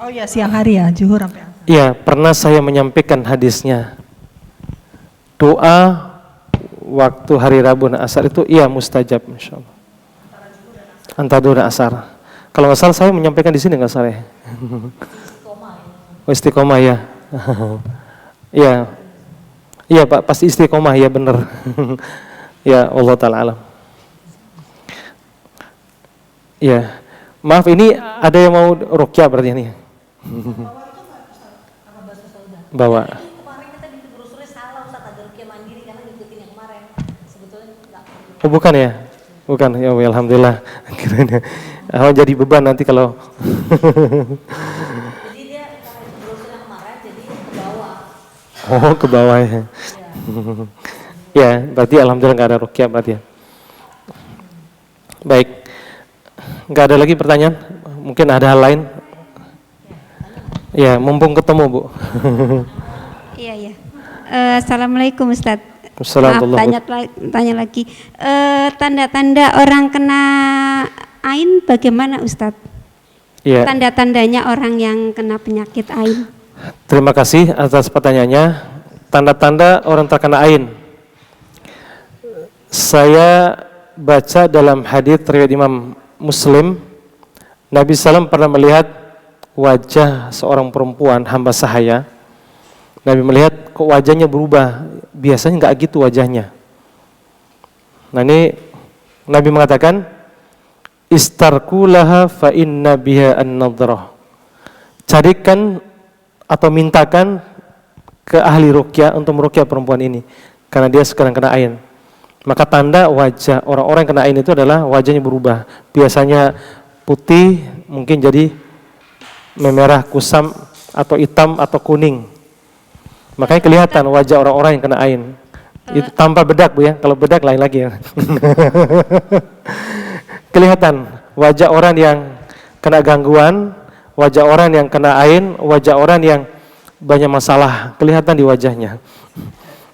E: Oh ya, siang hari ya, zuhur sampai asar.
A: Iya, pernah saya menyampaikan hadisnya. Doa waktu hari Rabu dan asar itu iya mustajab insyaallah. Antara zuhur dan asar. Kalau nggak salah saya menyampaikan di sini nggak salah ya. Istiqomah ya. Iya. Iya Pak, pasti istiqomah ya benar. Ya Allah taala alam. Ya. Maaf ini ada yang mau ruqyah berarti ini. Bawa.
C: Kemarin kita di brosur salah Ustaz, ada ruqyah mandiri karena ngikutin yang kemarin. Sebetulnya enggak.
A: Oh bukan ya? Bukan. Ya alhamdulillah. Jadi beban nanti kalau
C: Jadi dia karena itu brosur yang kemarin jadi ke bawah.
A: oh ke bawah ya. Ya, berarti alhamdulillah nggak ada ruqyah berarti ya. Baik, nggak ada lagi pertanyaan? Mungkin ada hal lain? Ya, mumpung ketemu Bu.
B: Iya, iya. Assalamualaikum Ustadz.
A: Assalamualaikum.
B: Maaf, tanya lagi. Tanda-tanda orang kena ain bagaimana Ustadz?
A: Ya,
B: Tanda-tandanya orang yang kena penyakit ain.
A: terima kasih atas pertanyaannya. Tanda-tanda orang terkena ain. Saya baca dalam hadis riwayat Imam Muslim, Nabi SAW pernah melihat wajah seorang perempuan hamba sahaya. Nabi melihat kok wajahnya berubah, biasanya nggak gitu wajahnya. Nah ini Nabi mengatakan, istarkulaha fa inna biha an-nadrah. Carikan atau mintakan ke ahli ruqyah untuk meruqyah perempuan ini, karena dia sekarang kena ain. Maka tanda wajah orang-orang yang kena ain itu adalah wajahnya berubah. Biasanya putih, mungkin jadi memerah, kusam, atau hitam, atau kuning. Makanya kelihatan wajah orang-orang yang kena ain. Itu tanpa bedak Bu ya, kalau bedak lain lagi ya. Kelihatan wajah orang yang kena gangguan, wajah orang yang kena ain, wajah orang yang banyak masalah, kelihatan di wajahnya.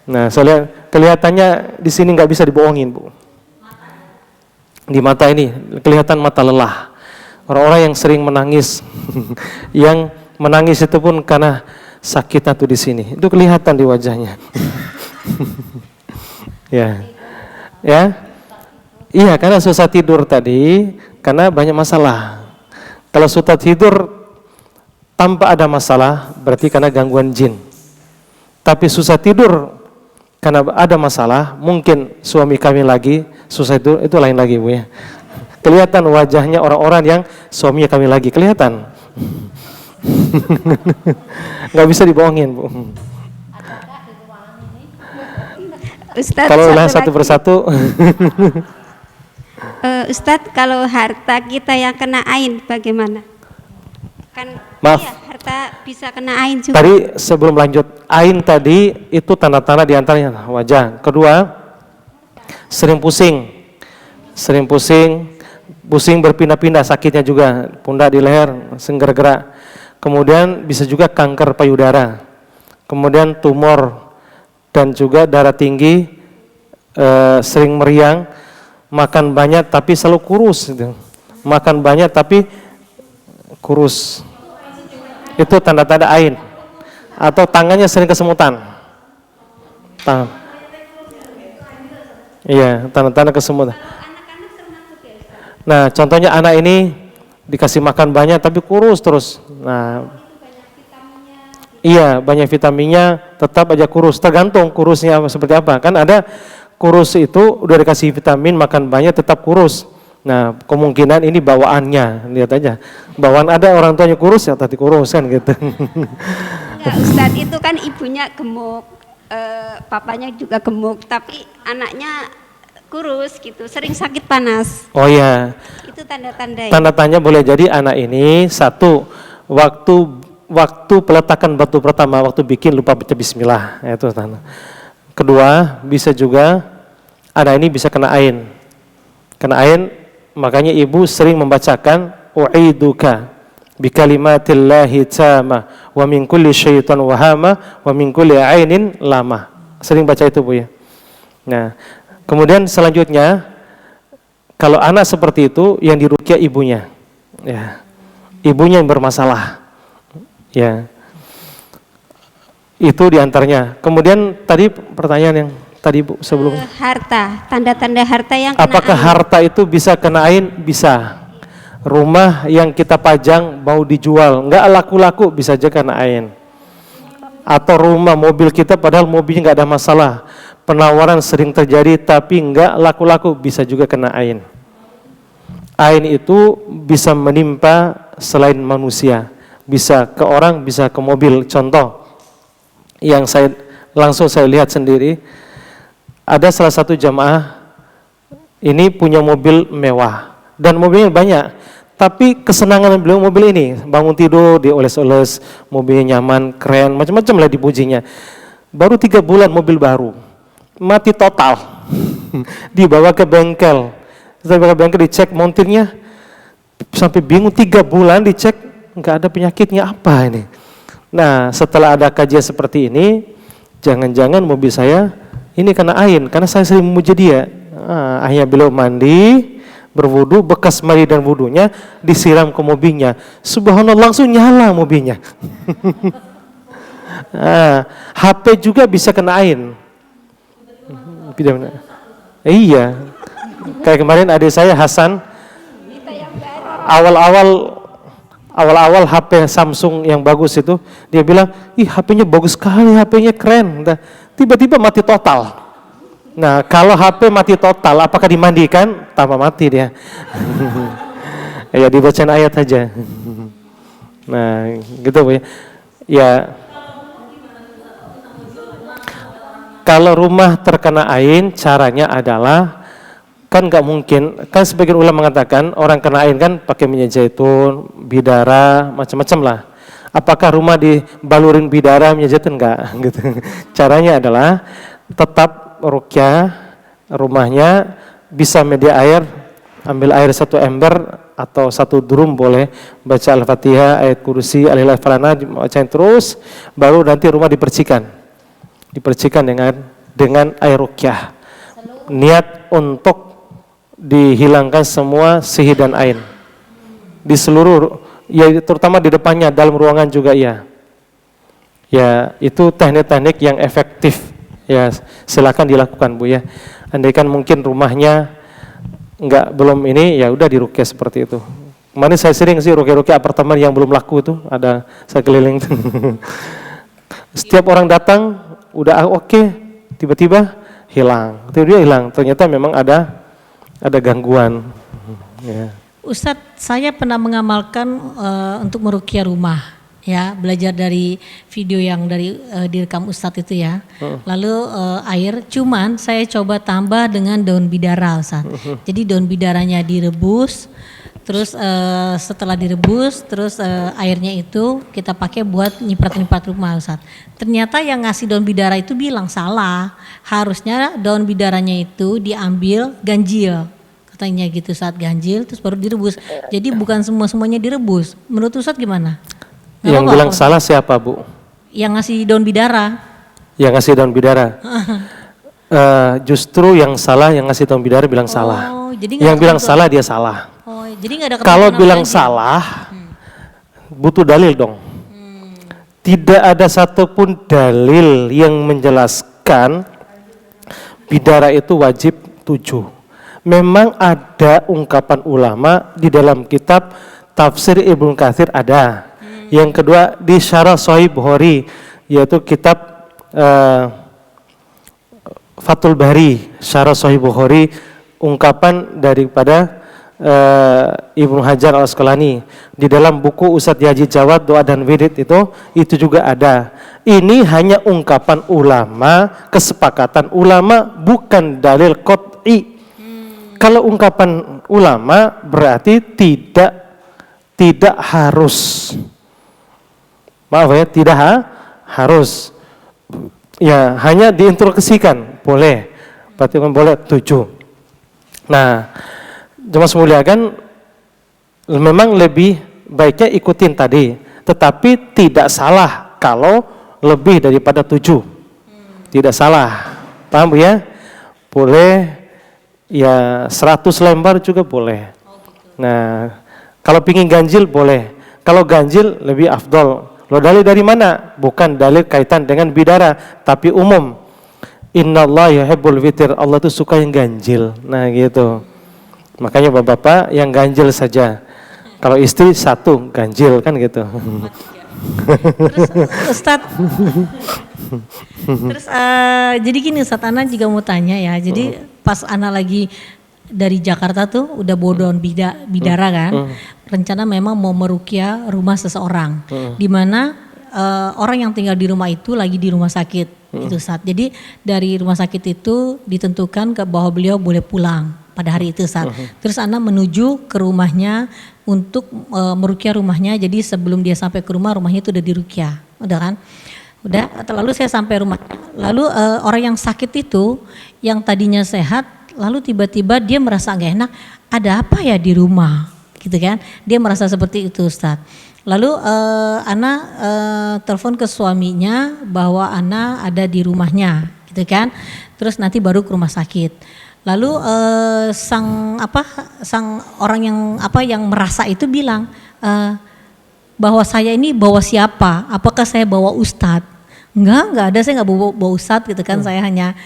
A: Nah, saya lihat kelihatannya di sini nggak bisa dibohongin Bu. Di mata ini kelihatan mata lelah. Orang-orang yang sering menangis, yang menangis itu pun karena sakitnya tuh di sini, itu kelihatan di wajahnya. Ya, ya, iya karena susah tidur tadi, karena banyak masalah. Kalau susah tidur tanpa ada masalah, berarti karena gangguan jin. Tapi susah tidur karena ada masalah, mungkin suami kami lagi susah tidur, itu lain lagi Bu ya. Kelihatan wajahnya orang-orang yang suaminya kami lagi, kelihatan. Nggak bisa dibohongin Bu.
B: Ustadz,
A: Kalau ulah satu persatu.
B: Ustadz, kalau harta kita yang kena ain bagaimana? Kan
A: Maaf.
B: iya, harta bisa kena ain juga.
A: Tadi sebelum lanjut, ain tadi itu tanda-tanda diantaranya wajah. Kedua, sering pusing, pusing berpindah-pindah, sakitnya juga, pundak di leher, sering gerak. Kemudian bisa juga kanker payudara, kemudian tumor, dan juga darah tinggi, sering meriang, makan banyak tapi selalu kurus, gitu. Makan banyak tapi kurus, itu tanda-tanda ain. Atau tangannya sering kesemutan, iya, tanda-tanda kesemutan. Nah, contohnya anak ini dikasih makan banyak tapi kurus terus. Nah, iya, banyak vitaminnya tetap aja kurus. Tergantung kurusnya seperti apa. Kan ada kurus itu udah dikasih vitamin, makan banyak tetap kurus. Nah, kemungkinan ini bawaannya. Lihat aja. Bawaan ada orang tuanya kurus ya tadi kurus kan gitu.
B: Enggak, Ustadz, itu kan ibunya gemuk, papanya juga gemuk, tapi anaknya kurus gitu, sering sakit panas.
A: Oh iya.
B: Itu tanda-tanda ya?
A: Tanda-tandanya boleh jadi anak ini satu, waktu peletakan batu pertama, waktu bikin lupa baca bismillah, itu tanda. Kedua, bisa juga anak ini bisa kena ain. Kena ain, makanya ibu sering membacakan u'iduka bikalimatillahi tamah wa min kulli syaitan wahama wa min kulli ainin lama. Sering baca itu Bu ya. Nah, kemudian selanjutnya, kalau anak seperti itu yang diruqyah ibunya, ya, ibunya yang bermasalah, ya, itu diantaranya. Kemudian tadi pertanyaan yang tadi Bu sebelumnya,
B: Harta, tanda-tanda harta yang kena
A: apakah
B: ain.
A: harta itu bisa kena ain? Bisa. Rumah yang kita pajang mau dijual, nggak laku-laku bisa aja kena ain. Atau rumah mobil kita padahal mobilnya nggak ada masalah, penawaran sering terjadi tapi nggak laku-laku, bisa juga kena ain. Ain itu bisa menimpa selain manusia, bisa ke orang, bisa ke mobil. Contoh yang saya lihat sendiri, ada salah satu jamaah ini punya mobil mewah dan mobilnya banyak, tapi kesenangan beliau mobil ini, bangun tidur dioles-oles, mobilnya nyaman, keren, macam-macam lah dipujinya. Baru 3 bulan mobil baru mati total. Dibawa ke bengkel, Ustaz bakal bilang dicek montirnya, sampai bingung 3 bulan dicek, nggak ada penyakitnya apa ini. Nah setelah ada kajian seperti ini, jangan-jangan mobil saya ini kena ain, karena saya sering memuji dia. Akhirnya beliau mandi, berwudu, bekas mandi dan wudunya disiram ke mobilnya. Subhanallah, langsung nyala mobilnya. HP juga bisa kena ain. Iya, kayak kemarin adik saya Hasan, awal-awal HP Samsung yang bagus itu, dia bilang, ih HP-nya bagus sekali, HP-nya keren. Tiba-tiba mati total. Nah, kalau HP mati total, apakah dimandikan? Tambah mati dia. Ya dibacain ayat aja. Nah, gitu Bu ya. Ya, kalau rumah terkena ain, caranya adalah, kan nggak mungkin, kan sebagian ulama mengatakan orang kena ain kan pakai minyak zaitun, bidara, macam-macam lah. Apakah rumah dibalurin bidara, minyak zaitun? Enggak, gitu. Caranya adalah tetap ruqyah rumahnya, bisa media air, ambil air 1 ember atau 1 drum boleh, baca Al-Fatihah, ayat kursi, Al-Ilah Falana, dibacain terus, baru nanti rumah dipercikan dengan air ruqyah. Niat untuk dihilangkan semua sihir dan ain di seluruh, ya terutama di depannya, dalam ruangan juga ya. Ya itu teknik-teknik yang efektif. Ya silakan dilakukan Bu ya. Andaikan mungkin rumahnya belum ini, ya udah diruqyah seperti itu. Kemarin saya sering sih ruqyah apartemen yang belum laku itu, ada saya keliling. Setiap orang datang udah oke, tiba-tiba hilang. Ternyata memang ada gangguan. Ya.
C: Ustadz, saya pernah mengamalkan untuk meruqyah rumah, ya, belajar dari video yang direkam Ustadz itu ya. Lalu air, cuman saya coba tambah dengan daun bidara Ustadz. Jadi daun bidaranya direbus, terus setelah direbus, terus airnya itu kita pakai buat nyiprat-nyiprat rumah Ustadz. Ternyata yang ngasih daun bidara itu bilang salah, harusnya daun bidaranya itu diambil ganjil. Katanya gitu, saat ganjil terus baru direbus. Jadi bukan semuanya direbus. Menurut Ustadz gimana?
A: Yang bilang salah siapa Bu?
C: Yang ngasih daun bidara.
A: Yang ngasih daun bidara. Justru yang salah, yang ngasih daun bidara bilang salah.
C: Jadi
A: yang bilang salah dia salah.
C: Jadi nggak ada
A: kalau bilang salah, butuh dalil dong. Tidak ada satupun dalil yang menjelaskan bidara itu wajib 7. Memang ada ungkapan ulama di dalam kitab Tafsir Ibnu Katsir ada. Yang kedua di Syarah Sahih Bukhari, yaitu kitab Fathul Bari, Syarah Sahih Bukhari, ungkapan daripada Ibnu Hajar Al-Asqalani. Di dalam buku Ustadz Yaji Jawad Doa dan Wirid itu juga ada. Ini hanya ungkapan ulama, kesepakatan ulama, bukan dalil qat'i. Kalau ungkapan ulama berarti tidak harus. Maaf ya, tidak harus. Ya, hanya diinstruksikan, boleh. Berarti boleh 7. Nah, jemaah muliakan, memang lebih baiknya ikutin tadi, tetapi tidak salah kalau lebih daripada 7. Tidak salah. Paham Bu ya? Boleh. Ya 100 lembar juga boleh. Nah, kalau pingin ganjil boleh. Kalau ganjil lebih afdol. Lo dalil dari mana? Bukan dalil kaitan dengan bidara, tapi umum. Innallaha yuhibbul witir. Allah tuh suka yang ganjil. Nah gitu. Makanya bapak-bapak yang ganjil saja. Kalau istri 1 ganjil kan gitu.
C: Terus Ustadz, terus jadi gini Ustadz, Ana juga mau tanya ya. Jadi pas Ana lagi dari Jakarta tuh udah bawa daun bidara kan, rencana memang mau meruqyah rumah seseorang, di mana orang yang tinggal di rumah itu lagi di rumah sakit itu Ustadz. Jadi dari rumah sakit itu ditentukan bahwa beliau boleh pulang pada hari itu Ustadz. Terus Ana menuju ke rumahnya untuk meruqyah rumahnya. Jadi sebelum dia sampai ke rumahnya itu udah diruqyah, udah kan? Udah. Lalu saya sampai rumah. Lalu orang yang sakit itu, yang tadinya sehat, lalu tiba-tiba dia merasa nggak enak, ada apa ya di rumah, gitu kan? Dia merasa seperti itu, Ustadz. Lalu Ana telepon ke suaminya bahwa Ana ada di rumahnya, gitu kan? Terus nanti baru ke rumah sakit. Lalu sang orang yang merasa itu bilang bahwa saya ini bawa siapa? Apakah saya bawa Ustadz? Enggak ada, saya nggak bawa Ustadz gitu kan. Saya hanya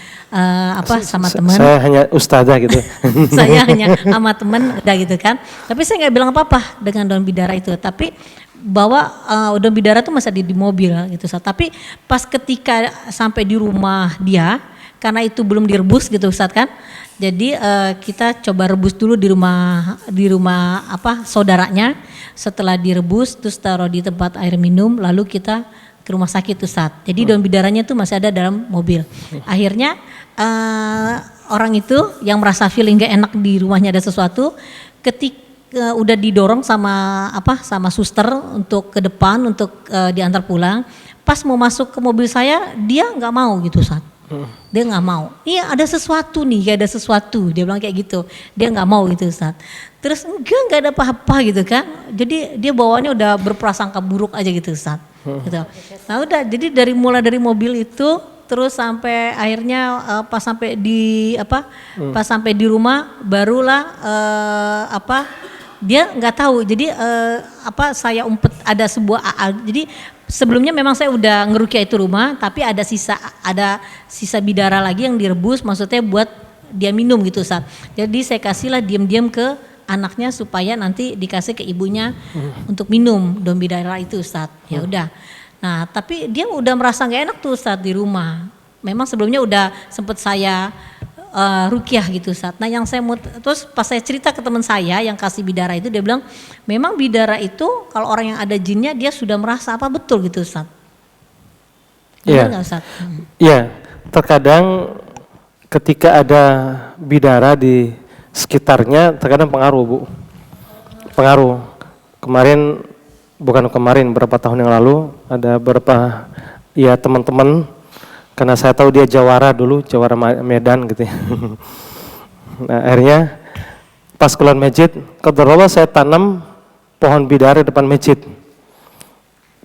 C: sama teman.
A: Saya hanya ustazah gitu.
C: Saya hanya sama teman, udah gitu kan. Tapi saya nggak bilang apa-apa dengan daun bidara itu. Tapi bawa daun bidara itu masih di mobil gitu. Tapi pas ketika sampai di rumah dia, karena itu belum direbus gitu Ustaz kan. Jadi kita coba rebus dulu di rumah saudaranya. Setelah direbus terus taruh di tempat air minum, lalu kita ke rumah sakit Ustaz. Jadi daun bidaranya itu masih ada dalam mobil. Akhirnya orang itu yang merasa feeling gak enak di rumahnya ada sesuatu, ketika udah didorong sama suster untuk ke depan untuk diantar pulang, pas mau masuk ke mobil saya dia nggak mau gitu Ustaz. Dia nggak mau. Iya ada sesuatu nih, kayak ada sesuatu. Dia bilang kayak gitu. Dia nggak mau gitu Ustaz. Terus nggak ada apa-apa gitu kan. Jadi dia bawaannya udah berprasangka buruk aja gitu Ustaz. Gitu. Nah udah, jadi mulai dari mobil itu terus sampai akhirnya pas sampai di rumah barulah dia nggak tahu. Jadi saya umpet ada sebuah jadi sebelumnya memang saya udah ngerukia itu rumah, tapi ada sisa bidara lagi yang direbus, maksudnya buat dia minum gitu Ustaz. Jadi saya kasihlah diam-diam ke anaknya supaya nanti dikasih ke ibunya untuk minum daun bidara itu Ustaz. Ya udah. Nah, tapi dia udah merasa nggak enak tuh Ustaz di rumah. Memang sebelumnya udah sempet saya rukiah gitu Ustaz. Nah, yang saya terus pas saya cerita ke teman saya yang kasih bidara itu, dia bilang memang bidara itu kalau orang yang ada jinnya dia sudah merasa apa betul gitu Ustaz.
A: Iya. Iya, terkadang ketika ada bidara di sekitarnya terkadang pengaruh Bu. Pengaruh. Beberapa tahun yang lalu ada beberapa teman-teman, karena saya tahu dia jawara Medan gitu ya. Nah, akhirnya pas keluar masjid, qadarullah saya tanam pohon bidara di depan masjid.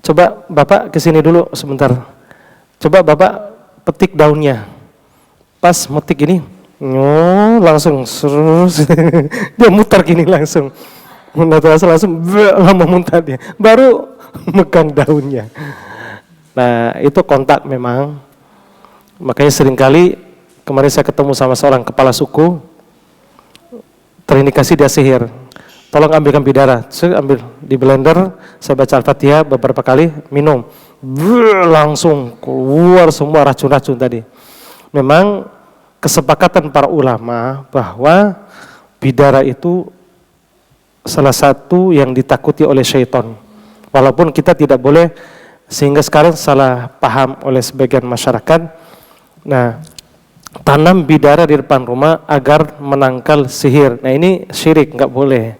A: Coba Bapak kesini dulu sebentar. Coba Bapak petik daunnya. Pas metik ini, langsung dia mutar gini langsung. Langsung lama muntah dia. Baru megang daunnya. Nah, itu kontak memang. Makanya seringkali kemarin saya ketemu sama seorang kepala suku, terindikasi dia sihir. Tolong ambilkan bidara. Saya ambil di blender, saya baca Al-Fatihah beberapa kali, minum. Langsung keluar semua racun-racun tadi. Memang kesepakatan para ulama bahwa bidara itu salah satu yang ditakuti oleh syaitan. Walaupun kita tidak boleh, sehingga sekarang salah paham oleh sebagian masyarakat. Nah, tanam bidara di depan rumah agar menangkal sihir. Nah, ini syirik, nggak boleh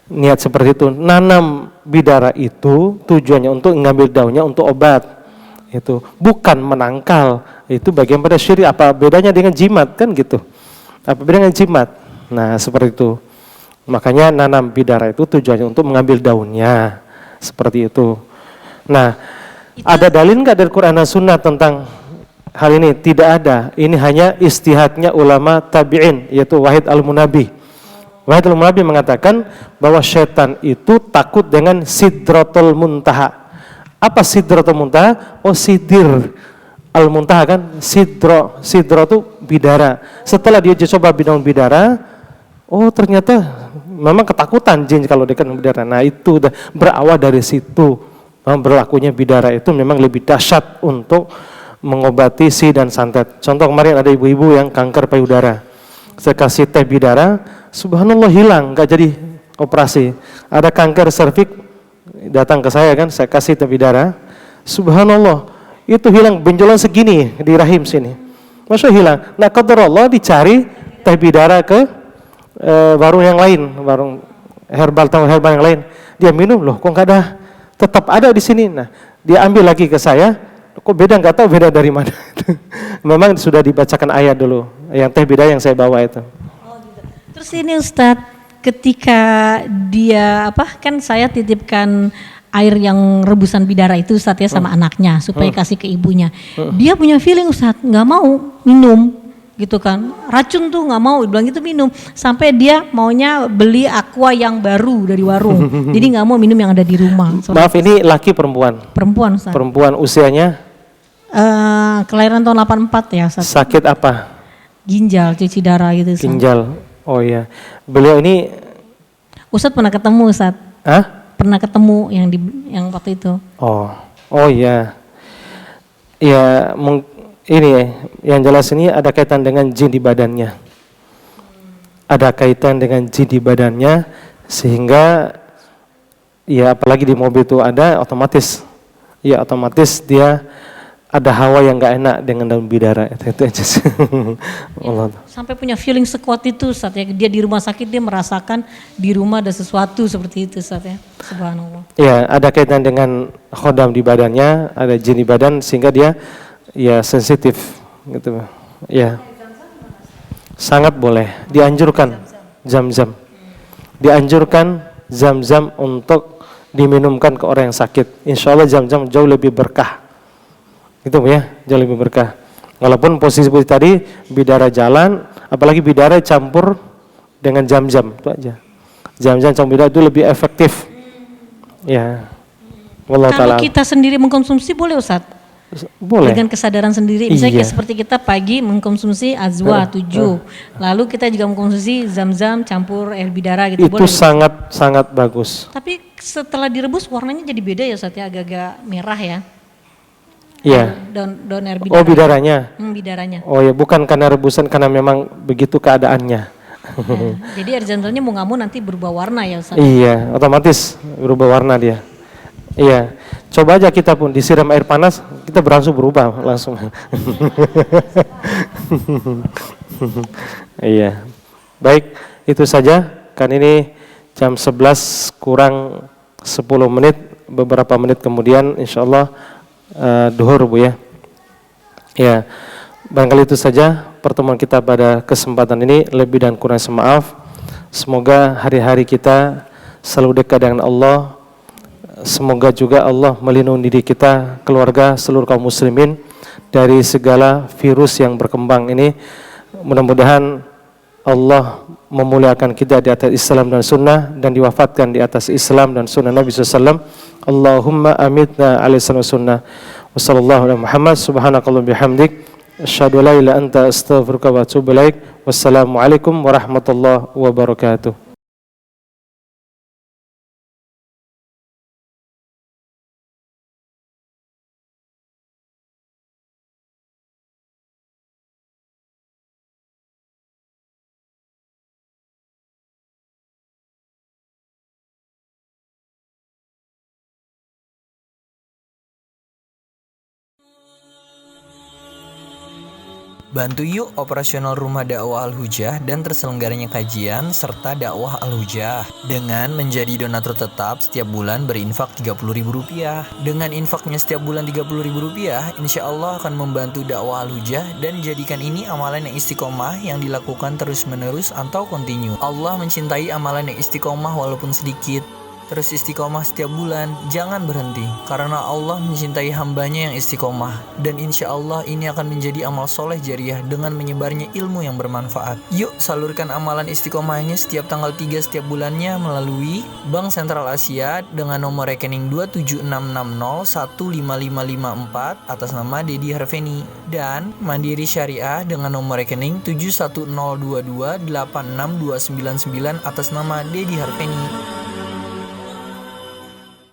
A: niat seperti itu. Nanam bidara itu tujuannya untuk mengambil daunnya untuk obat. Itu bukan menangkal. Itu bagian pada syirik. Apa bedanya dengan jimat kan gitu? Apa bedanya dengan jimat? Nah, seperti itu. Makanya nanam bidara itu tujuannya untuk mengambil daunnya. Seperti itu. Nah, ada dalil nggak dari Quran dan Sunnah tentang hal ini? Tidak ada. Ini hanya istihadnya ulama tabi'in, yaitu Wahid al-Munabi. Wahid al-Munabi mengatakan bahwa setan itu takut dengan Sidratul Muntaha. Apa Sidratul Muntaha? Oh, sidir al-Muntaha kan, sidro itu bidara. Setelah dia coba bidang bidara, oh ternyata memang ketakutan jin kalau dekat dengan bidara. Nah, itu udah berawal dari situ. Berlakunya bidara itu memang lebih dahsyat untuk mengobati si dan santet. Contoh kemarin ada ibu-ibu yang kanker payudara. Saya kasih teh bidara, subhanallah hilang, nggak jadi operasi. Ada kanker serviks, datang ke saya kan, saya kasih teh bidara, subhanallah, itu hilang benjolan segini di rahim sini. Masya hilang. Nah, qadarullah dicari teh bidara ke warung yang lain, warung herbal yang lain. Dia minum, loh kok nggak ada, tetap ada di sini. Nah, dia ambil lagi ke saya, kok beda, nggak tahu beda dari mana. Memang sudah dibacakan ayat dulu. Yang teh bidara yang saya bawa itu.
C: Terus ini Ustadz, ketika dia kan saya titipkan air yang rebusan bidara itu Ustadz ya sama anaknya supaya kasih ke ibunya. Dia punya feeling Ustadz nggak mau minum gitu kan, racun tuh nggak mau, bilang gitu minum, sampai dia maunya beli aqua yang baru dari warung. Jadi nggak mau minum yang ada di rumah.
A: Maaf, ini laki perempuan?
C: Perempuan Ustadz.
A: Perempuan, usianya?
C: Kelahiran tahun 84 ya Ustadz.
A: Sakit apa?
C: Ginjal, cuci darah gitu Ustadz.
A: Ginjal. Oh iya. Beliau ini
C: Ustadz pernah ketemu Ustadz. Pernah ketemu yang waktu itu.
A: Oh iya. Ya, ini yang jelas ini ada kaitan dengan jin di badannya. Ada kaitan dengan jin di badannya sehingga ya apalagi di mobil itu ada otomatis dia ada hawa yang nggak enak dengan daun bidara itu aja sih. Allah.
C: Sampai punya feeling sekuat itu saat ya dia di rumah sakit dia merasakan di rumah ada sesuatu seperti itu saat ya. Subhanallah.
A: Ya, ada kaitan dengan khodam di badannya, ada jin di badan sehingga dia ya sensitif gitu. Ya. Sangat boleh dianjurkan zam-zam. Dianjurkan zam-zam untuk diminumkan ke orang yang sakit. Insya Allah zam-zam jauh lebih berkah. Gitu ya, jauh lebih berkah. Walaupun posisi tadi bidara jalan, apalagi bidara campur dengan zam-zam itu aja. Zam-zam campur bidara itu lebih efektif. Ya. Wallahu
C: Kalau
A: ta'ala.
C: kita sendiri mengkonsumsi boleh Ustaz?
A: Boleh.
C: Dengan kesadaran sendiri, misalnya seperti kita pagi mengkonsumsi azwa 7, lalu kita juga mengkonsumsi zam-zam campur air bidara gitu,
A: itu
C: boleh?
A: sangat bagus.
C: Tapi setelah direbus warnanya jadi beda ya Ustaz ya, agak-agak merah ya.
A: Iya.
C: Daun air bidara.
A: Oh bidaranya.
C: Bidaranya.
A: Oh ya, bukan karena rebusan, karena memang begitu keadaannya.
C: Jadi air zam-zamnya mau nggak mau nanti berubah warna ya Ustaz.
A: Iya, otomatis berubah warna dia. Iya, coba aja kita pun disiram air panas, kita berangsur berubah langsung. Iya, baik, itu saja. Kan ini jam 11 kurang 10 menit, beberapa menit kemudian insya Allah duhur Bu ya. Ya, barangkali itu saja pertemuan kita pada kesempatan ini, lebih dan kurang semaaf. Semoga hari-hari kita selalu dekat dengan Allah. Semoga juga Allah melindungi diri kita, keluarga, seluruh kaum muslimin dari segala virus yang berkembang ini. Mudah-mudahan Allah memuliakan kita di atas Islam dan Sunnah dan diwafatkan di atas Islam dan Sunnah Nabi SAW. Allahumma amitna ala sunnah. Wa sallallahu ala Muhammad. Subhanakallah bihamdik. Asyhadu la ilaha illa anta astaghfiruka wa atubu ilaik. Wassalamualaikum warahmatullahi wabarakatuh.
F: Bantu yuk operasional Rumah Dakwah Al-Hujah dan terselenggaranya kajian serta dakwah Al-Hujah dengan menjadi donatur tetap setiap bulan berinfak Rp30.000. Dengan infaknya setiap bulan Rp30.000, insya Allah akan membantu dakwah Al-Hujah dan jadikan ini amalan yang istiqomah yang dilakukan terus-menerus atau kontinu. Allah mencintai amalan yang istiqomah walaupun sedikit. Terus istiqomah setiap bulan, jangan berhenti, karena Allah mencintai hambanya yang istiqomah. Dan insya Allah ini akan menjadi amal soleh jariah dengan menyebarnya ilmu yang bermanfaat. Yuk salurkan amalan istiqomahnya setiap tanggal 3 setiap bulannya melalui Bank Sentral Asia dengan nomor rekening 27660155554 atas nama Dedi Harveni, dan Mandiri Syariah dengan nomor rekening 7102286299 atas nama Dedi Harveni.